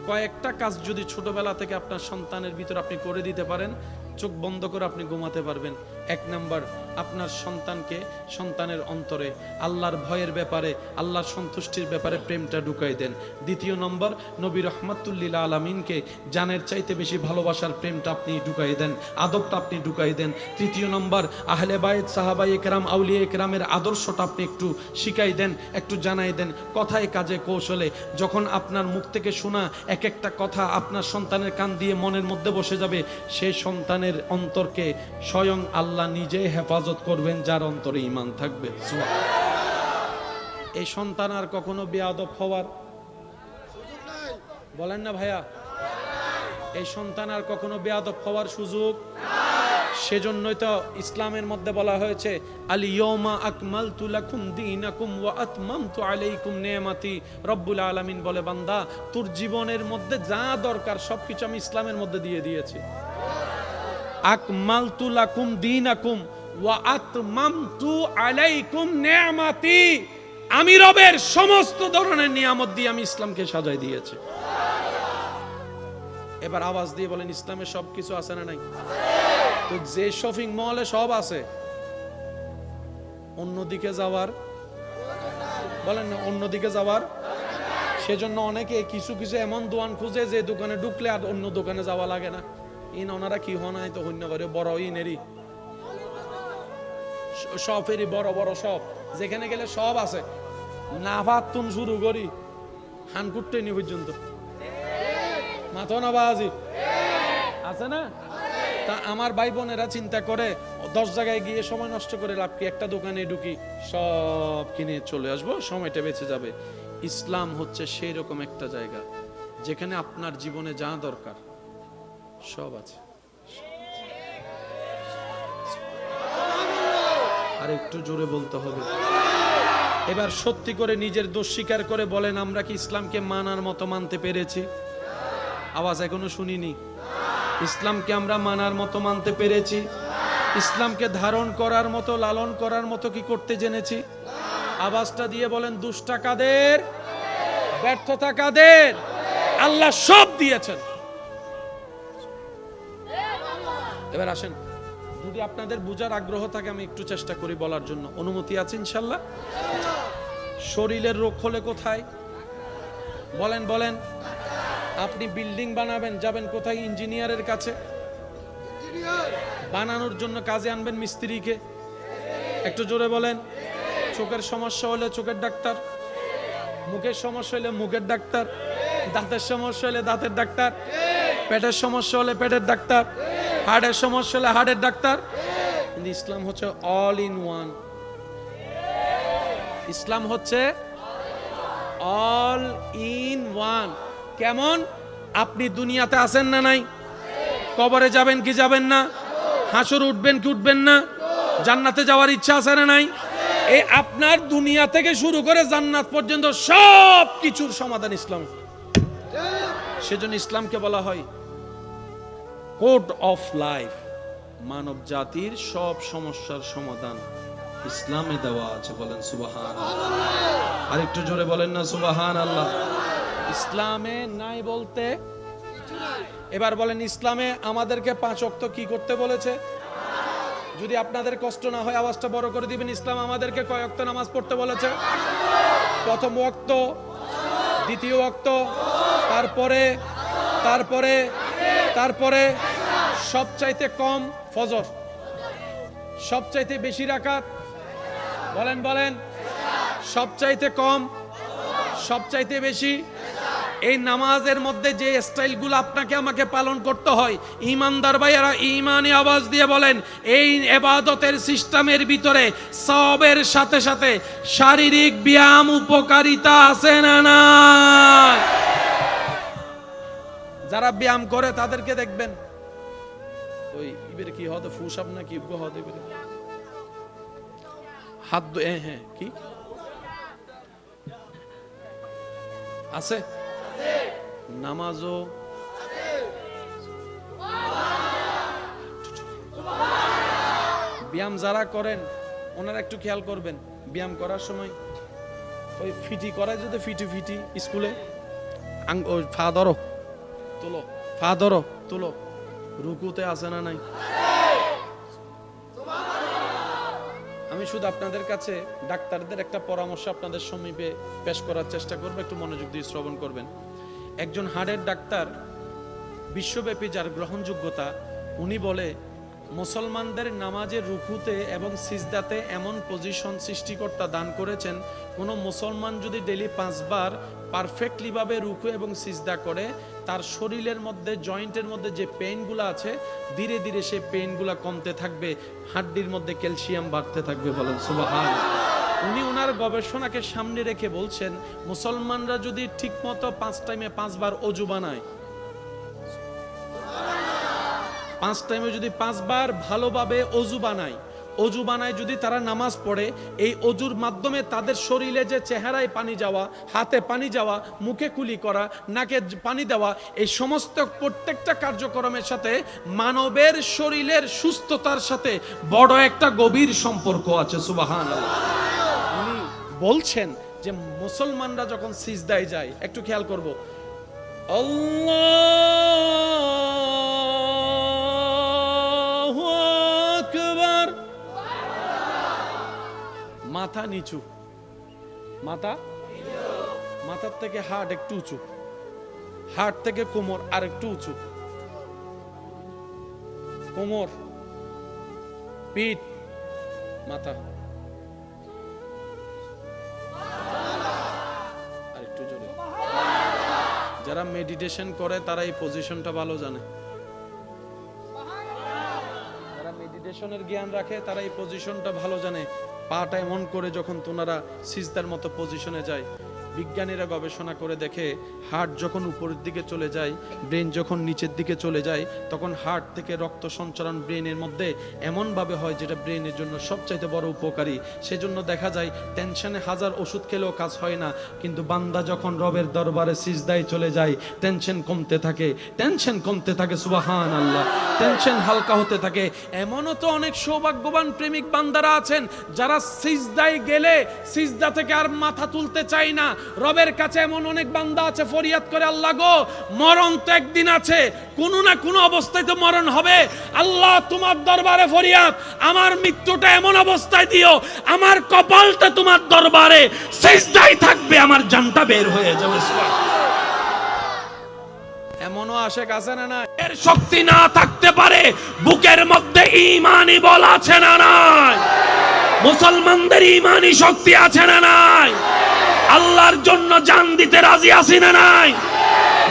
কয়েকটা কাজ যদি ছোটবেলা থেকে আপনার সন্তানের ভিতর আপনি করে দিতে পারেন, চোখ বন্ধ করে আপনি ঘুমাতে পারবেন। এক নাম্বার, আপনার সন্তানকে সন্তানের অন্তরে আল্লাহর ভয়ের ব্যাপারে, আল্লাহর সন্তুষ্টির ব্যাপারে প্রেমটা ঢুকাই দেন। দ্বিতীয় নম্বর, নবী রাহমাতুল লিল আলামিনকে জানের চাইতে বেশি ভালোবাসার প্রেমটা আপনি ঢুকাই দেন, আদবটা আপনি ঢুকাই দেন। তৃতীয় নম্বর, আহলে বাইত সাহাবায়ে কেরাম আউলিয়া কেরামের আদর্শটা আপনি একটু শিখাই দেন, একটু জানাই দেন, কথায় কাজে কৌশলে। যখন আপনার মুখ থেকে শোনা এক একটা কথা আপনার সন্তানের কান দিয়ে মনের মধ্যে বসে যাবে, সেই সন্তানের অন্তরকে স্বয়ং আল্লাহ নিজে হেফাজত করবেন, যার অন্তরে ঈমান থাকবে। এই সন্তান আর কখনো বেয়াদব হওয়ার বলেন না ভাইয়া, এই সন্তান আর কখনো বেয়াদব হওয়ার সুযোগ। সেজন্যই তো ইসলামের মধ্যে বলা হয়েছে আল ইয়াউমা আকমালতু লাকুম দীনাকুম ওয়া আতমামতু আলাইকুম নিয়ামতি। রব্বুল আলামিন বলে, বান্দা তোর জীবনের মধ্যে যা দরকার সবকিছু আমি ইসলামের মধ্যে দিয়ে দিয়েছি। আকমালতু লাকুম দীনাকুম ওয়া আতমামতু আলাইকুম নিয়ামতি, আমি রবের সমস্ত ধরনের নিয়ামত দিয়ে আমি ইসলামকে সাজাই দিয়েছি। এবার আওয়াজ দিয়ে বলেন, ইসলামে সবকিছু আছে না নাই? তো যে শপিং মলে সব আছে, অন্যদিকে যাওয়ার বলেন না, অন্যদিকে যাওয়ার। সেজন্য অনেকে কিছু কিছু এমন দোকান খুঁজে যে দোকানে ঢুকলে আর অন্য দোকানে যাওয়া লাগে না। ইন ওনারা কি হনাই তো হন্য করে বড় ইনেরই সবেরই বড় বড় সব, যেখানে গেলে সব আছে, নাভাতুন শুরু করি হানকুট্টে নি পর্যন্ত মাথা না বাজি আছে না? তা আমার ভাই বোনেরা চিন্তা করে 10 জায়গায় গিয়ে সময় নষ্ট করে লাভ কি, একটা দোকানে ঢুকি সব কিনে চলে আসবো, সময়টা বেঁচে যাবে। ইসলাম হচ্ছে সেই রকম একটা জায়গা যেখানে আপনার জীবনে যা দরকার সব আছে। আর একটু জোরে বলতে হবে। এবার সত্যি করে নিজের দোষ স্বীকার করে বলেন, আমরা কি ইসলামকে মানার মতো মানতে পেরেছি? আওয়াজ এখনো শুনিনি। ইসলামকে আমরা মানার মতো মানতে পেরেছি? ইসলামকে ধারণ করার মতো, লালন করার মতো কি করতে জেনেছি? আওয়াজটা দিয়ে বলেন, দুষ্টা কাদের, ব্যর্থতা কাদের? আল্লাহ সব দিয়েছেন। এবার আসেন, যদি আপনাদের বুঝার আগ্রহ থাকে আমি একটু চেষ্টা করি বলার জন্য, অনুমতি আছে ইনশাল্লাহ? শরীরের রোগ হলে কোথায় বলেন? বলেন, আপনি বিল্ডিং বানাবেন, যাবেন কোথায়? ইঞ্জিনিয়ারের কাছে। বানানোর জন্য কাজে আনবেন মিস্ত্রিকে। একটু জোরে বলেন। চোখের সমস্যা হলে চোখের ডাক্তার, মুখের সমস্যা হলে মুখের ডাক্তার, দাঁতের সমস্যা হলে দাঁতের ডাক্তার, পেটের সমস্যা হলে পেটের ডাক্তার, হার্টের সমস্যা হলে হার্টের ডাক্তার। কিন্তু ইসলাম হচ্ছে অল ইন ওয়ান। ইসলাম হচ্ছে অল ইন ওয়ান। কেমন? আপনি দুনিয়াতে আছেন না নাই? কবরে যাবেন কি যাবেন না? হাসর উঠবেন কি উঠবেন না? জান্নাতে যাওয়ার ইচ্ছা আছে না নাই? এই আপনার দুনিয়া থেকে শুরু করে জান্নাত পর্যন্ত সব কিছুর সমাধান ইসলাম। সেজন্য ইসলামকে বলা হয় কোড অফ লাইফ। মানব জাতির সব সমস্যার সমাধান ইসলামে দেওয়া আছে। বলেন সুবহানাল্লাহ। আর একটু জোরে বলেন না সুবহানাল্লাহ। ইসলামে নাই বলতে। এবার বলেন, ইসলামে আমাদেরকে 5 ওয়াক্ত কি করতে বলেছে? যদি আপনাদের কষ্ট না হয় আওয়াজটা বড় করে দিবেন। ইসলাম আমাদেরকে কয় ওয়াক্ত নামাজ পড়তে বলেছে? প্রথম ওয়াক্ত, দ্বিতীয় ওয়াক্ত, তারপরে তারপরে সবচাইতে কম ফজর, সবচাইতে বেশি রাকাত, বলেন বলেন, সবচাইতে কম, সবচাইতে বেশি। এই নামাজের মধ্যে যে স্টাইলগুলো আপনাকে আমাকে পালন করতে হয়, ইমানদার ভাইয়েরা ঈমানি আওয়াজ দিয়ে বলেন, এই ইবাদতের সিস্টেমের ভিতরে সওয়াবের সাথে সাথে শারীরিক ব্যায়াম উপকারিতা আছে না না? যারা ব্যায়াম করে তাদেরকে দেখবেন ওই ইবের কি হতে ফুসাব না কি হতে হাত হ্যাঁ কি আছে, নামাজও ব্যায়াম যারা করেন ওনারা একটু খেয়াল করবেন, ব্যায়াম করার সময় ওই ফিটি করায় যদি ফিটি ফিটি স্কুলে ওই ফা ধরো তুলো, ফা ধরো তুলো, রুকুতে আছে না নাই? আমি শুধু আপনাদের কাছে ডাক্তারদের একটা পরামর্শ আপনাদের সমীপে পেশ করার চেষ্টা করব, একটু মনোযোগ দিয়ে শ্রবণ করবেন। একজন হাড়ের ডাক্তার, বিশ্বব্যাপী যার গ্রহণযোগ্যতা, উনি বলে মুসলমানদের নামাজের রুকুতে এবং সিজদাতে এমন পজিশন সৃষ্টিকর্তা দান করেছেন, কোনো মুসলমান যদি ডেলি 5 বার পারফেক্টলি ভাবে রুকু এবং সিজদা করে, তার শরীরের মধ্যে জয়েন্টের মধ্যে যে পেইনগুলো আছে ধীরে ধীরে সেই পেইনগুলো কমতে থাকবে, হাড্ডির মধ্যে ক্যালসিয়াম বাড়তে থাকবে। বলেন সুবহানাল্লাহ। উনি ওনার গবেষণাকে সামনে রেখে বলছেন, মুসলমানরা যদি ঠিকমতো 5 টাইমে 5 বার অজু বানায়, 5 টাইমে যদি 5 বার ভালোভাবে অজু বানায় যদি তারা নামাজ পড়ে, এই অজুর মাধ্যমে তাদের শরীরে যে চেহারায় পানি যাওয়া, হাতে পানি যাওয়া, মুখে কুলি করা, নাকে পানি দেওয়া, এই সমস্ত প্রত্যেকটা কার্যক্রমের সাথে মানবের শরীরের সুস্থতার সাথে বড় একটা গভীর সম্পর্ক আছে। সুবহানাল্লাহ। উনি বলছেন যে মুসলমানরা যখন সিজদায় যায়, একটু খেয়াল করব, আল্লাহু আকবার, মাথা নিচু, মাথার থেকে হাত একটু উঁচু, হাত থেকে কোমর আর একটু উঁচু, কোমর, পিঠ, মাথা আর একটু জোরে। যারা মেডিটেশন করে তারা এই পজিশনটা ভালো জানে, যারা মেডিটেশনের জ্ঞান রাখে তারা এই পজিশনটা ভালো জানে। পাটা এমন করে যখন তোনারা সিজদার মতো পজিশনে যায়, বিজ্ঞানীরা গবেষণা করে দেখে হার্ট যখন উপরের দিকে চলে যায়, ব্রেন যখন নিচের দিকে চলে যায়, তখন হার্ট থেকে রক্ত সঞ্চালন ব্রেনের মধ্যে এমনভাবে হয় যেটা ব্রেনের জন্য সবচাইতে বড় উপকারী। সেজন্য দেখা যায় টেনশনে 1000 ওষুধ খেলেও কাজ হয় না, কিন্তু বান্দা যখন রবের দরবারে সিজদায় চলে যায়, টেনশন কমতে থাকে। সুবহানাল্লাহ। টেনশন হালকা হতে থাকে। এমনও তো অনেক সৌভাগ্যবান প্রেমিক বান্দারা আছেন যারা সিজদায় গেলে সিজদা থেকে আর মাথা তুলতে চায় না। রবের কাছে এমন অনেক বান্দা আছে ফরিয়াদ করে, আল্লাহ গো, মরণ তো একদিন আছে, কোনো না কোনো অবস্থায় তো মরণ হবে, আল্লাহ তোমার দরবারে ফরিয়াদ, আমার মৃত্যুটা এমন অবস্থায় দিও, আমার কপালটা তোমার দরবারে সিজদায় থাকবে, আমার জানটা বের হয়ে যাবে। এমনও আশেক আছে না? না, এর শক্তি না থাকতে পারে, বুকের মধ্যে ঈমানি বল আছে না নাই? মুসলমানদের ঈমানি শক্তি আছে না নাই? আল্লাহর জন্য জান দিতে রাজি আছি না নাই?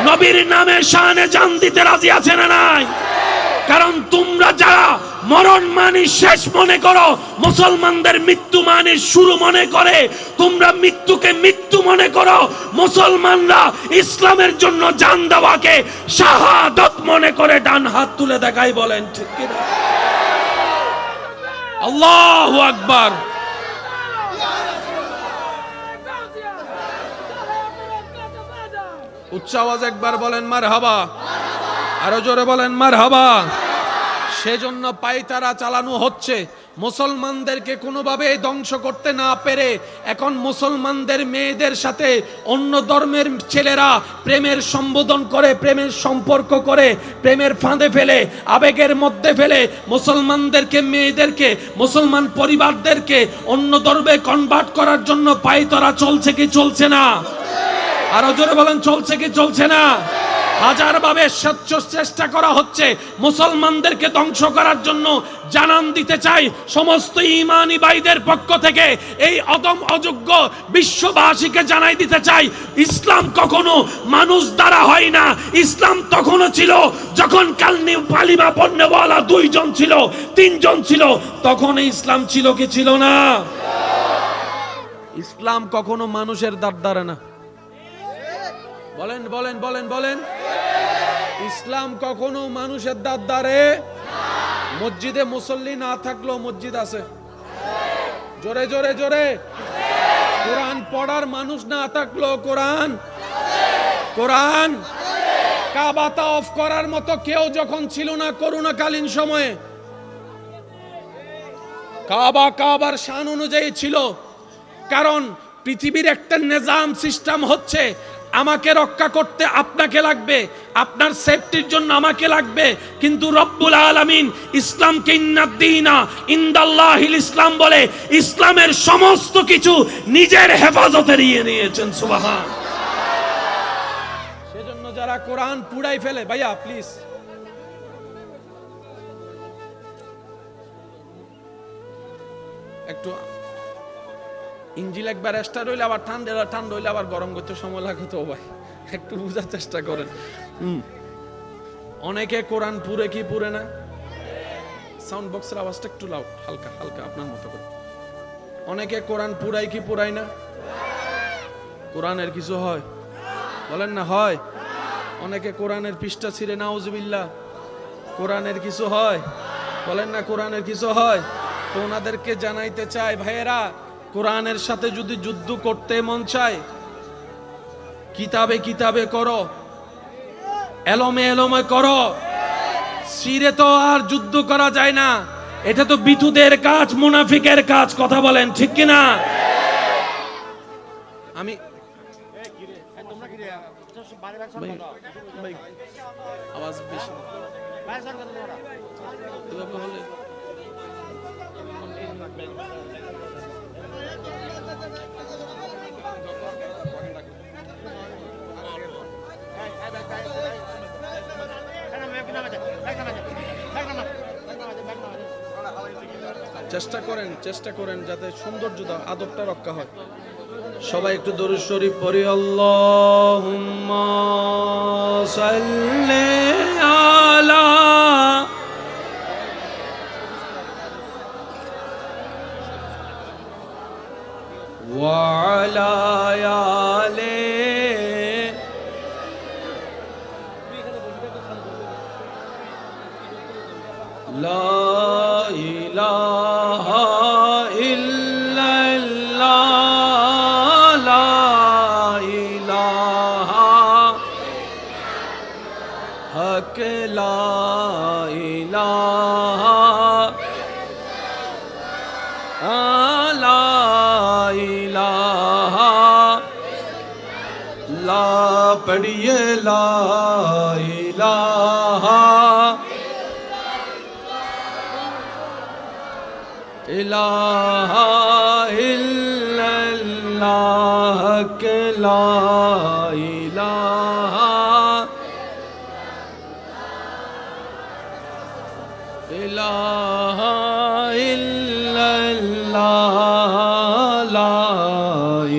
নবীর নামে শানে জান দিতে রাজি আছে না নাই? কারণ তোমরা যারা মরণ মানি শেষ মনে করো, মুসলমানদের মৃত্যু মানি শুরু মনে করে, তোমরা মৃত্যুকে মৃত্যু মনে করো, মুসলমানরা ইসলামের জন্য জান দেওয়াকে শাহাদাত মনে করে। ডান হাত তুলে দেখাই, বলেন ঠিক কিনা? আল্লাহু আকবার। উচ্চ আওয়াজ একবার বলেন মারহাবা, আরো জোরে বলেন মারহাবা। সেজন্য পায়তারা চালানো হচ্ছে মুসলমানদেরকে কোনোভাবে ধ্বংস করতে না পেরে। এখন মুসলমানদের মেয়েদের সাথে অন্য ধর্মের ছেলেরা প্রেমের সম্বোধন করে, প্রেমের সম্পর্ক করে, প্রেমের ফাঁদে ফেলে, আবেগের মধ্যে ফেলে মুসলমানদেরকে, মেয়েদেরকে, মুসলমান পরিবারদেরকে অন্য ধর্মে কনভার্ট করার জন্য পায়তারা চলছে কি চলছে না? আরো জোরে বলেন, চলছে কি চলছে না? হাজার ভাবে চেষ্টা করা হচ্ছে মুসলমানদেরকে ধ্বংস করার জন্য। জানান দিতে চাই সমস্ত ঈমানি ভাইদের পক্ষ থেকে, এই অদম অযোগ্য বিশ্ববাসীকে জানাই দিতে চাই, ইসলাম কখনো মানুষ দ্বারা হয় না। ইসলাম তখনও ছিল যখন কালিমা পড়নেওয়ালা 2 জন ছিল, 3 জন ছিল, তখন ইসলাম ছিল কি ছিল না? ইসলাম কখনো মানুষের দ্বারা না। বলেন বলেন বলেন বলেন, ইসলাম কখনো মানুষের দ্বারে। মসজিদে মুসল্লি না থাকলেও মসজিদ আছে। জোরে জোরে জোরে। কোরআন পড়ার মানুষ না থাকলেও কোরআন। কাবা তাওয়াফ করার মতো কেউ যখন ছিল না করোনাকালীন সময়ে, কাবার শান অনুযায়ী ছিল। কারণ পৃথিবীর একটা নিজাম সিস্টেম হচ্ছে, আমাকে রক্ষা করতে আপনাকে লাগবে, আপনার সেফটির জন্য আমাকে লাগবে। কিন্তু রব্বুল আলামিন ইসলামকে ইন্নাদ্দীনা ইনদাল্লাহিল ইসলাম বলে ইসলামের সমস্ত কিছু নিজের হেফাজতে নিয়ে নিয়েছেন। সুবহান। সেজন্য যারা কোরআন পুড়াই ফেলে, ভাইয়া প্লিজ একটু, ইঞ্জিল একবার স্টার্ট হইলে আবার ঠান্ডা হইলে আবার গরম করতে সময় লাগে তো ভাই, একটু বোঝার চেষ্টা করেন। অনেকে কোরআন পুরে কি পুরে না? সাউন্ড বক্সের আওয়াজটা একটু লাউড, হালকা হালকা আপনার মতো করে। অনেকে কোরআন পুরাই কি পুরাই না? কোরআনের কিছু হয়? বলেন না হয়? অনেকে কোরআনের পৃষ্ঠা ছিঁড়ে, নাউজুবিল্লাহ। কোরআনের কিছু হয়? বলেন না কোরআনের কিছু হয়? তো ওনাদেরকে জানাইতে চাই, ভাইয়েরা, কোরআনের সাথে যদি যুদ্ধ করতে মন চায়, কিতাবে কিতাবে করো, এলমে এলমে করো। সিরে তো আর যুদ্ধ করা যায় না, এটা তো বিতুদের কাজ, মুনাফিকের কাজ। কথা বলেন ঠিক কিনা? আমি আওয়াজ বেশি হলে চেষ্টা করেন যাতে সৌন্দর্যতা, আদবটা রক্ষা হয়। সবাই একটু দরুদ শরীফ পড়ি। আল্লাহুম্মা সাল্লি আলা ওয়া আলা আলি লা ইলাহা ইল্লাল্লাহ, লা ইলাহা হক, লা ইলাহা লা ইলাহা, লা পড়িয়ে লা ইলাহা ইলাহা ইল্লাল্লাহ, লা ইলাহা ইলাহা ইল্লাল্লাহ, লা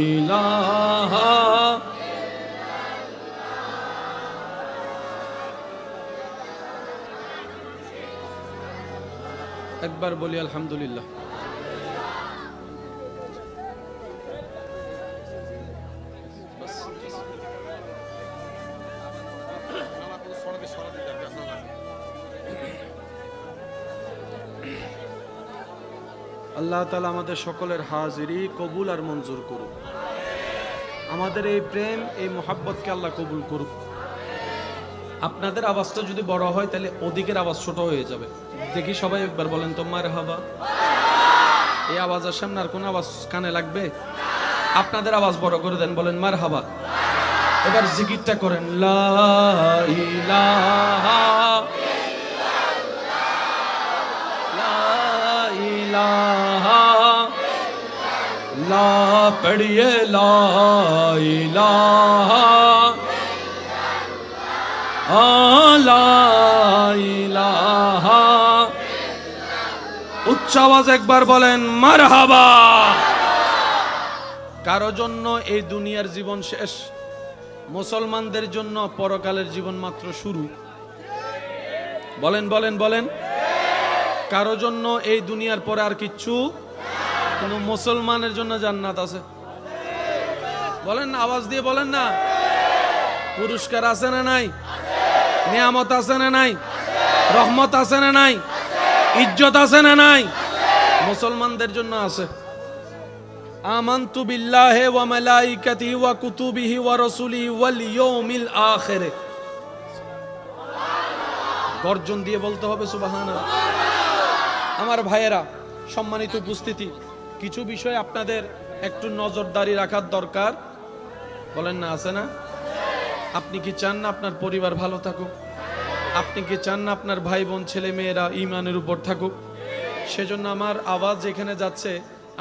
ইলাহা। একবার বলি আলহামদুলিল্লাহ। আল্লাহ তাআলা আমাদের সকলের হাজিরি কবুল আর মঞ্জুর করুক। আমাদের এই প্রেম, এই মোহাব্বতকে আল্লাহ কবুল করুক। আপনাদের আওয়াজটা যদি বড় হয় তাহলে ওদিকের আওয়াজ ছোট হয়ে যাবে। দেখি সবাই একবার বলেন তো মারহাবা। এই আওয়াজের সামনে আর কোন আওয়াজ কানে লাগবে? আপনাদের আওয়াজ বড় করে দেন, বলেন মারহাবা। এবার জিকিরটা করেন, লা ইলাহা ইলাহা, লা পড়িয়ে লা ইলাহা লা ইলাহা, উচ্চ আওয়াজ একবার বলেন মারহাবা। কারো জন্য এই দুনিয়ার জীবন শেষ, মুসলমানদের জন্য পরকালের জীবন মাত্র শুরু। বলেন বলেন বলেন। কারো জন্য এই দুনিয়ার পরে আর কিচ্ছু, কিন্তু মুসলমানের জন্য জান্নাত আছে। বলেন না, আওয়াজ দিয়ে বলেন না। পুরস্কার আছে না নাই? নিয়ামত আছে না নাই? রহমত আছে না নাই? ইজ্জত আছে না নাই? মুসলমানদের জন্য আছে। আমানতু বিল্লাহি ওয়া মালাইকাতিহি ওয়া কুতুবিহি ওয়া রাসূলিহি ওয়াল ইয়াউমিল আখির। গর্জন দিয়ে বলতে হবে সুবহানাল্লাহ। আমার ভাইয়েরা, সম্মানিত উপস্থিতি, কিছু বিষয় আপনাদের একটু নজরদারি রাখার দরকার। বলেন না, আছে না? আপনি কি চান না আপনার পরিবার ভালো থাকুক? আপনি কি চান না আপনার ভাই বোন ছেলে মেয়েরা ঈমানের উপর থাকুক? সেজন্য আমার আওয়াজ যেখানে যাচ্ছে,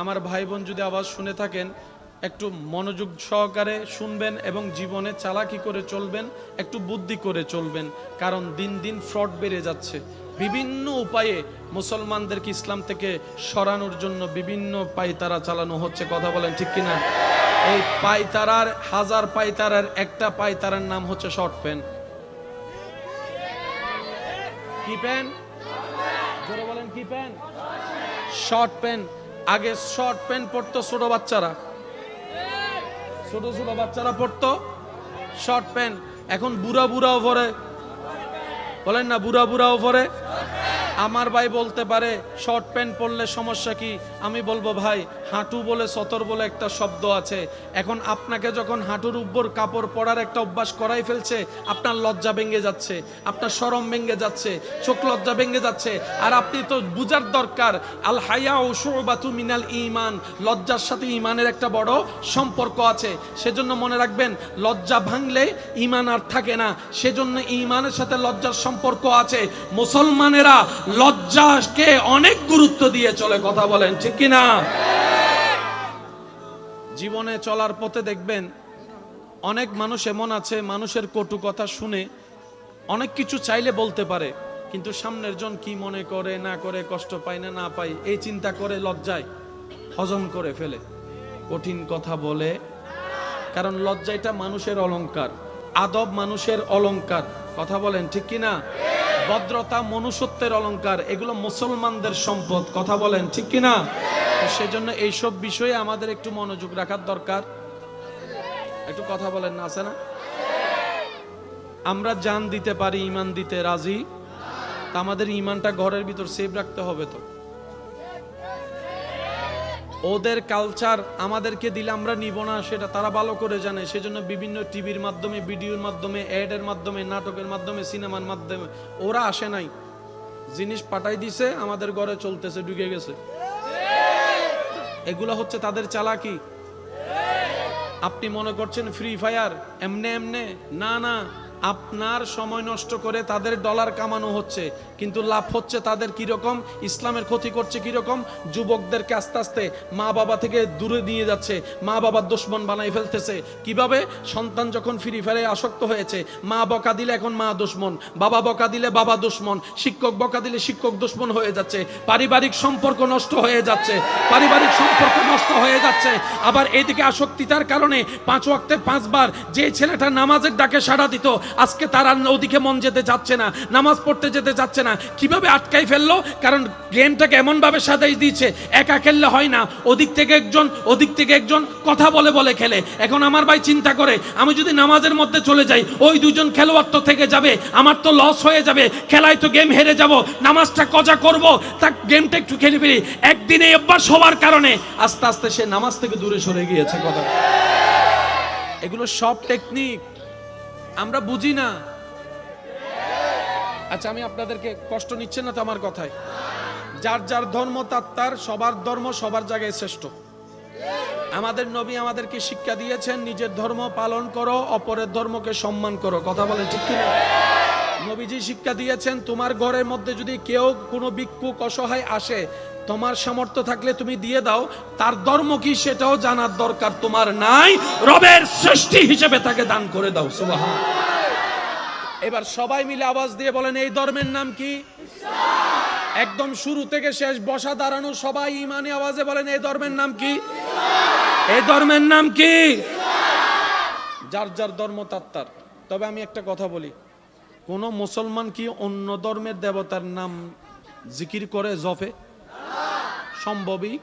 আমার ভাই বোন যদি আওয়াজ শুনে থাকেন, একটু মনোযোগ সহকারে শুনবেন এবং জীবনে চালাকি করে চলবেন, একটু বুদ্ধি করে চলবেন। কারণ দিন দিন ফ্রড বেড়ে যাচ্ছে। বিভিন্ন উপায়ে মুসলমানদেরকে ইসলাম থেকে সরানোর জন্য বিভিন্ন পায়তারা চালানো হচ্ছে। কথা বলেন ঠিক কিনা? এই পায়তারার, হাজার পায়তারার একটা পায়তারার নাম হচ্ছে শর্ট প্যান্ট। কি প্যান্ট? জোরে বলেন, কি প্যান্ট? Short pant. আগে শর্ট প্যান্ট পরতো ছোট বাচ্চারা, ছোট ছোট বাচ্চারা পরতো শর্ট প্যান্ট। এখন বুড়া বুড়াও পরে। বলেন না, বুড়া বুড়াও পরে। আমার ভাই বলতে পারে শর্ট প্যান্ট পরলে সমস্যা কি? আমি বলবো ভাই, হাঁটু বলে সতর বলে একটা শব্দ আছে। এখন আপনাকে যখন হাঁটুর উপর কাপড় পরার একটা অভ্যাস করাই ফেলছে, আপনার লজ্জা ভেঙে যাচ্ছে, আপনার শরম ভেঙে যাচ্ছে, চোখ লজ্জা ভেঙে যাচ্ছে। আর আপনি তো বুঝার দরকার, আল হায়াউ শুবাতু মিনাল ঈমান, লজ্জার সাথে ঈমানের একটা বড় সম্পর্ক আছে। সেজন্য মনে রাখবেন, লজ্জা ভাঙলে ঈমান আর থাকে না। সেজন্য ঈমানের সাথে লজ্জার সম্পর্ক আছে। মুসলমানেরা লজ্জাকে অনেক গুরুত্ব দিয়ে চলে। কথা বলেন ঠিক কিনা? জীবনে চলার পথে দেখবেন অনেক মানুষ এমন আছে, মানুষের কটু কথা শুনে অনেক কিছু চাইলে বলতে পারে, কিন্তু সামনের জন কি মনে করে না করে, কষ্ট পায় না না পায়, এই চিন্তা করে লজ্জায় হজম করে ফেলে, কঠিন কথা বলে। কারণ লজ্জা এটা মানুষের অলংকার, আদব মানুষের অলংকার। কথা বলেন ঠিক কিনা? ভদ্রতা মনুষ্যত্বের অলংকার, এগুলো মুসলমানদের সম্পদ। কথা বলেন ঠিক কিনা? সেজন্য এইসব বিষয়ে আমাদের একটু মনোযোগ রাখার দরকার। একটু কথা বলেন না, আছে না? আমরা জান দিতে পারি, ঈমান দিতে রাজি, তা আমাদের ঈমানটা ঘরের ভিতর সেভ রাখতে হবে। তো ওদের কালচার আমাদেরকে দিলে আমরা নিব না, সেটা তারা ভালো করে জানে। সেজন্য বিভিন্ন টিভির মাধ্যমে, ভিডিওর মাধ্যমে, অ্যাডের মাধ্যমে, নাটকের মাধ্যমে, সিনেমার মাধ্যমে ওরা আসে নাই, জিনিস পাঠাই দিছে, আমাদের ঘরে চলতেছে, ঢুকে গেছে। এগুলো হচ্ছে তাদের চালাকি। আপনি মনে করছেন ফ্রি ফায়ার এমনে এমনে? না না, আপনার সময় নষ্ট করে তাদের ডলার কামানো হচ্ছে, কিন্তু লাভ হচ্ছে তাদের কিরকম? ইসলামের ক্ষতি করছে কিরকম? যুবকদেরকে আস্তে আস্তে মা বাবা থেকে দূরে নিয়ে যাচ্ছে, মা বাবার দুশমন বানাই ফেলতেছে। কিভাবে? সন্তান যখন ফ্রি ফায়ারে আসক্ত হয়েছে, মা বকা দিলে এখন মা দুশমন, বাবা বকা দিলে বাবা দুশমন, শিক্ষক বকা দিলে শিক্ষক দুশমন হয়ে যাচ্ছে, পারিবারিক সম্পর্ক নষ্ট হয়ে যাচ্ছে, পারিবারিক সম্পর্ক নষ্ট হয়ে যাচ্ছে। আবার এইদিকে আসক্তিতার কারণে 5 ওয়াক্তে 5 বার যে ছেলেটা নামাজের ডাকে সাড়া দিত, আজকে তারা ওদিকে মন যেতে চাচ্ছে না, নামাজ পড়তে যেতে চাচ্ছে না। কিভাবে আটকাই ফেললো? কারণ গেমটাকে এমন ভাবে সাজাই দিয়েছে, একা খেললে হয় না, ওদিক থেকে একজন ওদিক থেকে একজন কথা বলে বলে খেলে। এখন আমার ভাই চিন্তা করে, আমি যদি নামাজের মধ্যে চলে যাই, ওই দুজন খেলোয়াড় তো থেকে যাবে, আমার তো লস হয়ে যাবে, খেলায় তো গেম হেরে যাব, নামাজটা কজা করব, তা গেমটা একটু খেলে ফেলি। একদিনে অভ্যাস হওয়ার কারণে আস্তে আস্তে সে নামাজ থেকে দূরে সরে গিয়েছে। কথা, এগুলো সব টেকনিক আমরা বুঝি না। আচ্ছা, আমি আপনাদেরকে কষ্ট নিচ্ছেন না তো আমার কথায়? যার যার ধর্ম তার সবার ধর্ম সবার জায়গায় শ্রেষ্ঠ। আমাদের নবী আমাদেরকে শিক্ষা দিয়েছেন, নিজের ধর্ম পালন করো, অপরের ধর্মকে সম্মান করো। কথা বলেন ঠিক কিনা? নবীজি শিক্ষা দিয়েছেন, তোমার ঘরের মধ্যে যদি কেউ কোনো ভিক্ষুক অসহায় আসে, তোমার সামর্থ্য থাকলে তুমি দিয়ে দাও, তার ধর্ম কি সেটাও জানার দরকার তোমার নাই, রবের সৃষ্টি হিসেবে তাকে দান করে দাও। সুবহানাল্লাহ। এবার সবাই মিলে আওয়াজ দিয়ে বলেন, এই ধর্মের নাম কি? একদম শুরু থেকে শেষ, বসা দাঁড়ানো সবাই ইমানি আওয়াজে বলেন, এই ধর্মের নাম কি? এই ধর্মের নাম কি? যার যার ধর্ম তার। তবে আমি একটা কথা বলি, কোন মুসলমান কি অন্য ধর্মের দেবতার নাম জিকির করে জপে? সম্ভবই।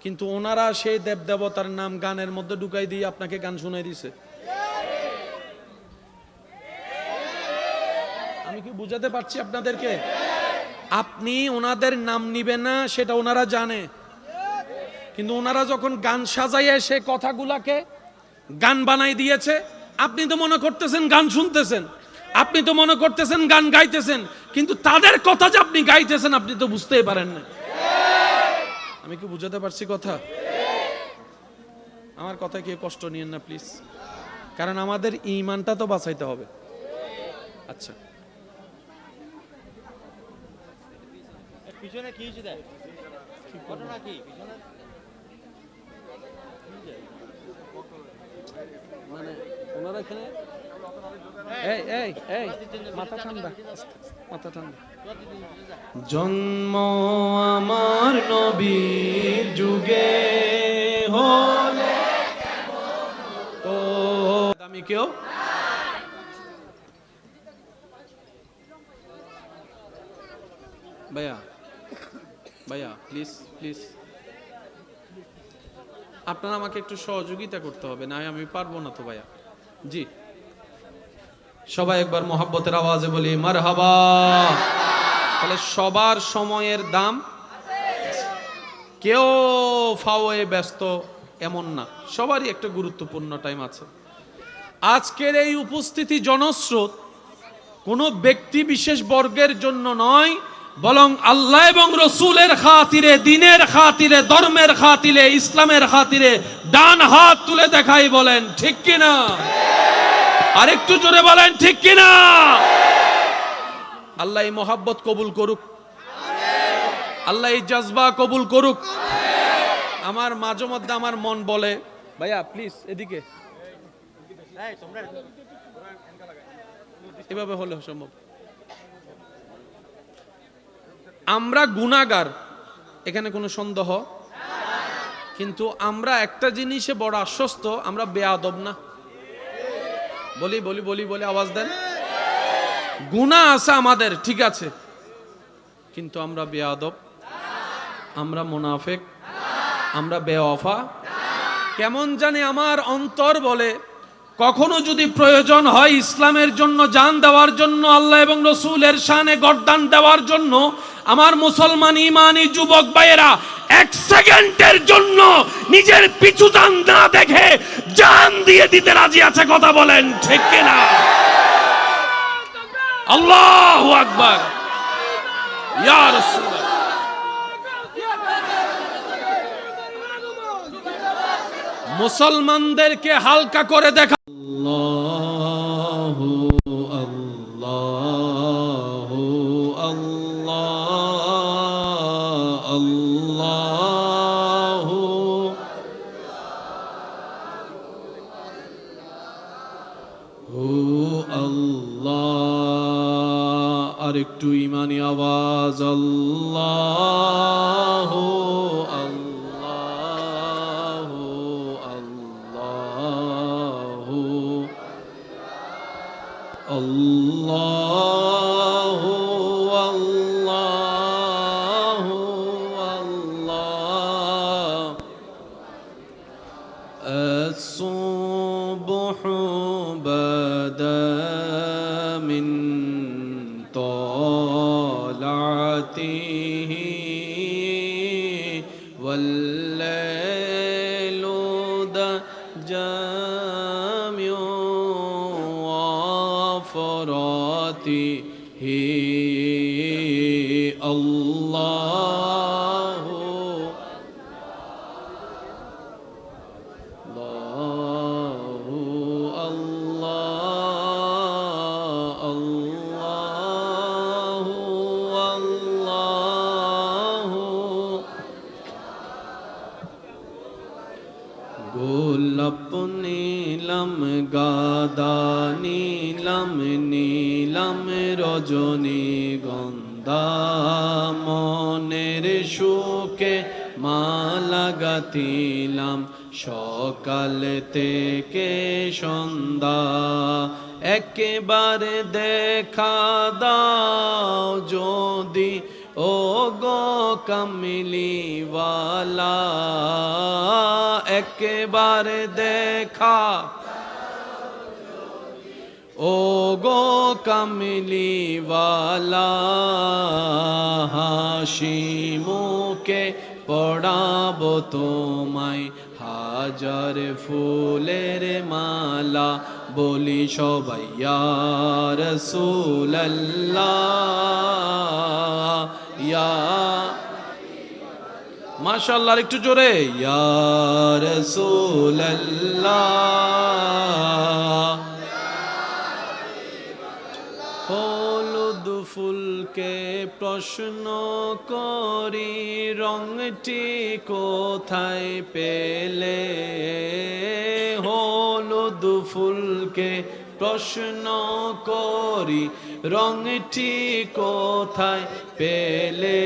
কিন্তু ওনারা সেই দেব দেবতার নাম গানের মধ্যে ঢুকাই দিয়ে আপনাকে গান শুনাই দিছে। আমি কি বুঝাতে পারছি আপনাদেরকে? আপনি ওনাদের নাম নিবেন না সেটা ওনারা জানে, কিন্তু ওনারা যখন গান সাজাইয়ে সে কথাগুলাকে গান বানাই দিয়েছে, আপনি তো মনে করতেছেন গান শুনতেছেন, আপনি তো মনে করতেছেন গান গাইতেছেন, কিন্তু তাদের কথা যে আপনি গাইতেছেন আপনি তো বুঝতেই পারেন না। আমি কি বুঝাতে পারছি কথা? আমার কথা কি কষ্ট নিয়েন না প্লিজ, কারণ আমাদের ঈমানটা তো বাঁচাইতে হবে। আচ্ছা, পিছনে কি হয়েছে? ঘটনা কি পিছনে? মানে ওনারা এখানে এই মাথা ঠান্ডা, মাথা ঠান্ডা। জন্ম আমার নবীর যুগে হলে তো আমি কেউ ভাইয়া প্লিজ আপনারা আমাকে একটু সহযোগিতা করতে হবে, না আমি পারবো না তো ভাইয়া। জি, সবাই একবার মোহাব্বতের আওয়াজে বলি মারহাবা। তাহলে সবার সময়ের দাম, কেউ ফাওয়ে ব্যস্ত এমন না, সবারই একটা গুরুত্বপূর্ণ টাইম আছে। আজকের এই উপস্থিতি জনস্রোত কোনো ব্যক্তি বিশেষ বর্গের জন্য নয়, বরং আল্লাহ এবং রসুলের খাতিরে, দিনের খাতিরে, ধর্মের খাতিরে, ইসলামের খাতিরে ডান হাত তুলে দেখাই, বলেন ঠিক কিনা? আরেকটু জোরে বলেন ঠিক কিনা? আল্লাহ এই মোহাব্বত কবুল করুক, আল্লাহ এই জজবা কবুল করুক। আমার মাঝে মধ্যে আমার মন বলে, ভাইয়া প্লিজ এদিকে, এভাবে হলে সম্ভব। আমরা গুনাহগার, এখানে কোনো সন্দেহ, কিন্তু আমরা একটা জিনিসে বড় আশ্বস্ত, আমরা বেয়াদব না। বলি আওয়াজ দেন। গুনাহ আছে আমাদের, ঠিক আছে, কিন্তু আমরা বেয়াদব, আমরা মুনাফিক, আমরা বেওয়াফা। কেমন জানি আমার অন্তর বলে, কখনো যদি প্রয়োজন হয় ইসলামের জন্য জান দেওয়ার জন্য, আল্লাহ এবং রসুলের শানে গর্দান দেওয়ার জন্য, আমার মুসলমান ইমানি যুবক ভাইয়েরা এক সেকেন্ডের জন্য নিজের পিছু টান না দেখে জান দিয়ে দিতে রাজি আছে। কথা বলেন ঠিক কিনা? আল্লাহু আকবার, ইয়া রাসূলুল্লাহ। মুসলমানদেরকে হালকা করে দেখা। আল্লাহু আল্লাহু আল্লাহ আল্লাহু আল্লাহ। আর একটু ইমানি আওয়াজ, আল্লাহু আল্লাহু আল্লাহু আল্লাহ। الصبح بدا من طلعته والليل دجى الله الله الله الله الله। গোলাপ নীলম গা গাদা নীলাম নীলাম রজনী গন্ধা মনের সুখে মালা গাতিলাম সকাল থেকে সন্ধ্যা একেবারে দেখা দাও যদি ও গো কামলিওয়ালা একেবারে দেখা ও গো কামলিওয়ালা হাসি মুখে পড়াবো তোমায় হাজার ফুলের মালা বলি সবাই ইয়া রাসূলুল্লাহ ইয়া মাশাআল্লাহ একটু জোরে ইয়া রাসূলুল্লাহ হলুদ ফুলকে প্রশ্ন করি রংটি কোথায় পেলে হলুদ ফুলকে প্রশ্ন করি রংটি কোথায় পেলে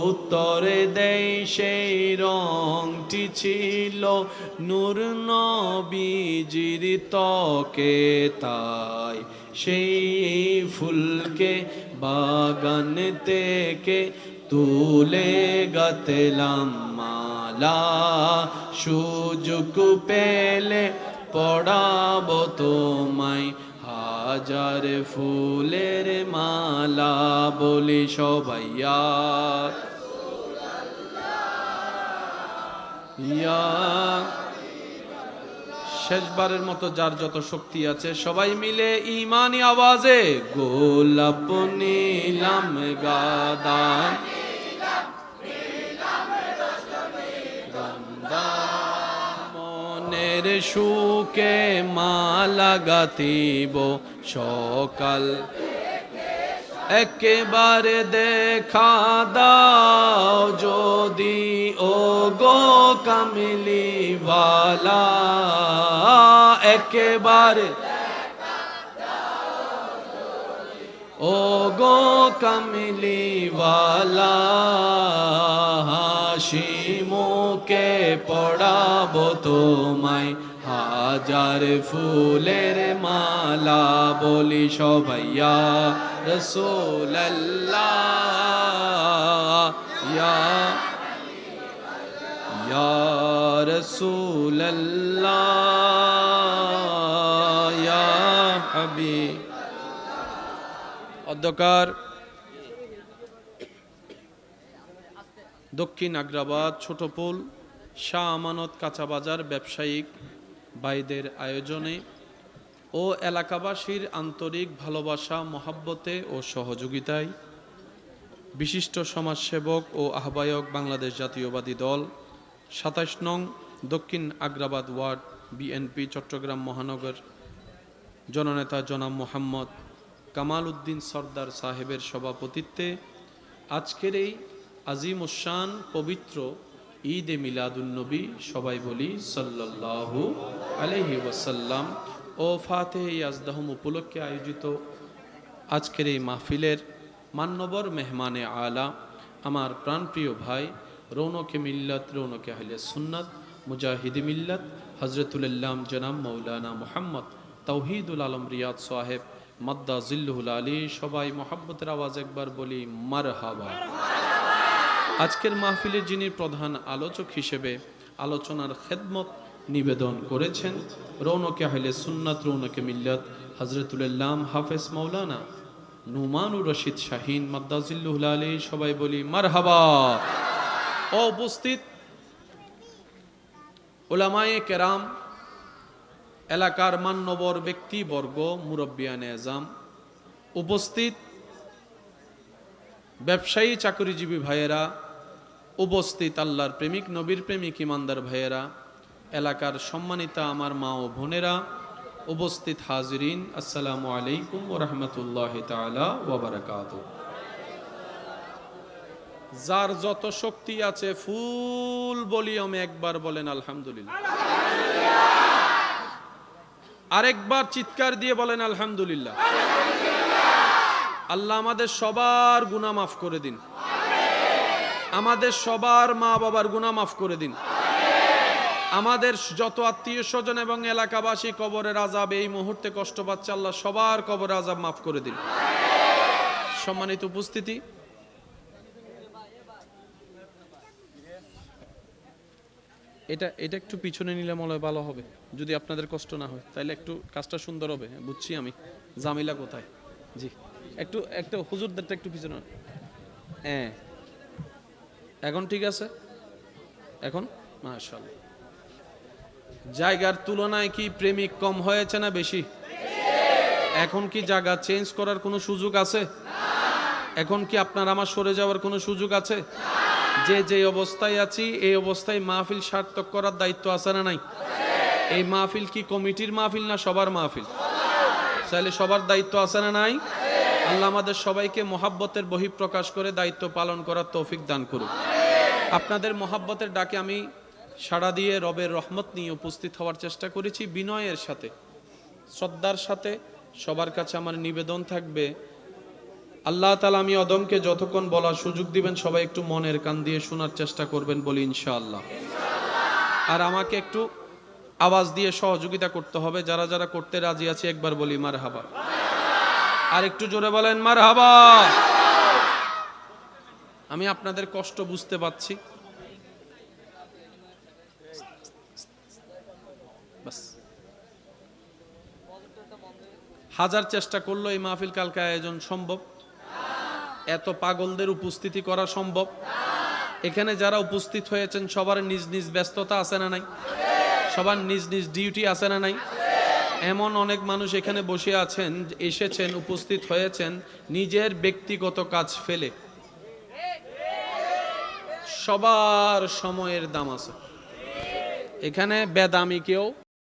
উত্তরে দেয় সেই রংটি ছিল নূর নবীজির ত্বকে তাই সেই ফুলকে বাগান থেকে তুলে গাতলাম মালা সুযোগ পেলে পড়াবো তোমায় হাজার ফুলের মালা বলি সবাই ইয়া শেষবারের মতো যার যত শক্তি আছে সবাই মিলে ঈমানি আওয়াজে গোলাপ নীলাম গাদা মনের সুখে মালা গাতিব সকাল একেবারে দেখা দাও যদি ও গো কামলিওয়ালা একেবারে ও গো কামলিওয়ালা হাসি মুখে পড়াবো তোমায় হাজার ফুলের মালা বলি সবাই ইয়া রাসূলুল্লাহ ইয়া রাসূলুল্লাহ ইয়া হাবিব অধ্যকার দক্ষিণ আগ্রাবাদ ছোটপুল শাহ আমানত কাঁচা বাজার ব্যবসায়িক ভাইদের আয়োজনে ও এলাকাবাসীর আন্তরিক ভালোবাসা মহাব্বতে ও সহযোগিতায় বিশিষ্ট সমাজসেবক ও আহ্বায়ক বাংলাদেশ জাতীয়বাদী দল ২৭ নং দক্ষিণ আগ্রাবাদ ওয়ার্ড বিএনপি চট্টগ্রাম মহানগর জননেতা জনাব মোহাম্মদ কামাল উদ্দিন সরদার সাহেবের সভাপতিত্বে আজকের এই আজিম উশান পবিত্র ঈদে মিলাদুন্নবী সবাই বলি সাল্লাল্লাহু আলাইহি ওয়াসাল্লাম ও ফাতেহে ইয়াজদাহুম উপলক্ষে আয়োজিত আজকের এই মাহফিলের মান্যবর মেহমানে আলা আমার প্রাণপ্রিয় ভাই রৌনকে মিল্লাত রৌনকে আহলে সুন্নাত মুজাহিদি মিল্লাত হজরতুল্লাম জনাব মৌলানা মোহাম্মদ তৌহিদুল আলম রিয়াদ সাহেব মাদ্দা জিল্লুহুল আলী সবাই মোহাব্বতের আওয়াজ একবার বলি মারহাবা। আজকের মাহফিলের যিনি প্রধান আলোচক হিসেবে আলোচনার খেদমত নিবেদন করেছেন রৌনকে আহলে সুন্নাত রৌনকে মিল্লাত হজরতুল্লাম হাফেজ মৌলানা নুমানুর রশিদ শাহিন মাদ্দা জিল্লুহুল আলী সবাই বলি মারহাবা। ও উপস্থিত উলামায়ে কেরাম এলাকার মান্যবর ব্যক্তিবর্গ মুরব্বিয়ানে আজম উপস্থিত ব্যবসায়ী চাকরিজীবী ভাইয়েরা উপস্থিত আল্লাহর প্রেমিক নবীর প্রেমিক ইমানদার ভাইয়েরা এলাকার সম্মানিতা আমার মা ও বোনেরা উপস্থিত হাজিরিন আসসালামু আলাইকুম ওয়া রাহমাতুল্লাহি তাআলা ওয়া বারাকাতুহু। যার যত শক্তি আছে ফুল ভলিউমে একবার বলেন আলহামদুলিল্লাহ। আরেকবার চিৎকার দিয়ে বলেন আলহামদুলিল্লাহ। আল্লাহ আমাদের সবার গুনাহ মাফ করে দিন, আমাদের সবার মা বাবার গুনাহ মাফ করে দিন, আমাদের যত আত্মীয় স্বজন এবং এলাকাবাসী কবরের আযাব এই মুহূর্তে কষ্ট পাচ্ছে, আল্লাহ সবার কবরের আযাব মাফ করে দিন। সম্মানিত উপস্থিতি, এটা একটু পিছনে নিলে মনে হয় ভালো হবে, যদি আপনাদের কষ্ট না হয়, তাইলে একটু কাজটা সুন্দর হবে। বুঝছি আমি, জামিলা কোথায়? জি, একটু হুজুরদেরটা একটু পিছনে। হ্যাঁ, এখন ঠিক আছে? এখন মাশাআল্লাহ। জায়গার তুলনায় কি প্রেমিক কম হয়েছে না বেশি? এখন কি জায়গা চেঞ্জ করার কোনো সুযোগ আছে? এখন কি আপনার আমার সরে যাওয়ার কোনো সুযোগ আছে? যে অবস্থায় আছি এই অবস্থায় মাহফিল সার্থক করার দায়িত্ব আছে না নাই? এই মাহফিল কি কমিটির মাহফিল না সবার মাহফিল? তাহলে সবার দায়িত্ব আছে না নাই? আল্লাহ আমাদের সবাইকে মোহাব্বতের বহিঃপ্রকাশ করে দায়িত্ব পালন করার তৌফিক দান করুন। আপনাদের মোহাব্বতের ডাকে আমি সাড়া দিয়ে রবের রহমত নিয়ে উপস্থিত হওয়ার চেষ্টা করেছি বিনয়ের সাথে, শ্রদ্ধার সাথে। সবার কাছে আমার নিবেদন থাকবে, আল্লাহ তাআলা আমি অদমকে যতক্ষণ বলার সুযোগ দিবেন সবাই একটু মনের কান দিয়ে শোনার চেষ্টা করবেন, বলি ইনশাআল্লাহ। আর আমাকে একটু আওয়াজ দিয়ে সহযোগিতা করতে হবে, যারা যারা করতে রাজি আছে একবার বলি মারহাবা। আর একটু জোরে বলেন মারহাবা। আমি আপনাদের কষ্ট বুঝতে পারছি, বাস হাজার চেষ্টা করলো এই মাহফিল কালকে আয়োজন সম্ভব? এত পাগলদের উপস্থিতি করা সম্ভব? এখানে যারা উপস্থিত হয়েছেন সবার নিজ নিজ ব্যস্ততা আছে না নাই? সবার নিজ নিজ ডিউটি আছে না নাই? এমন অনেক মানুষ এখানে বসে আছেন, এসেছেন, উপস্থিত হয়েছেন নিজের ব্যক্তিগত কাজ ফেলে। সবার সময়ের দাম আছে, এখানে বেদামি কেউ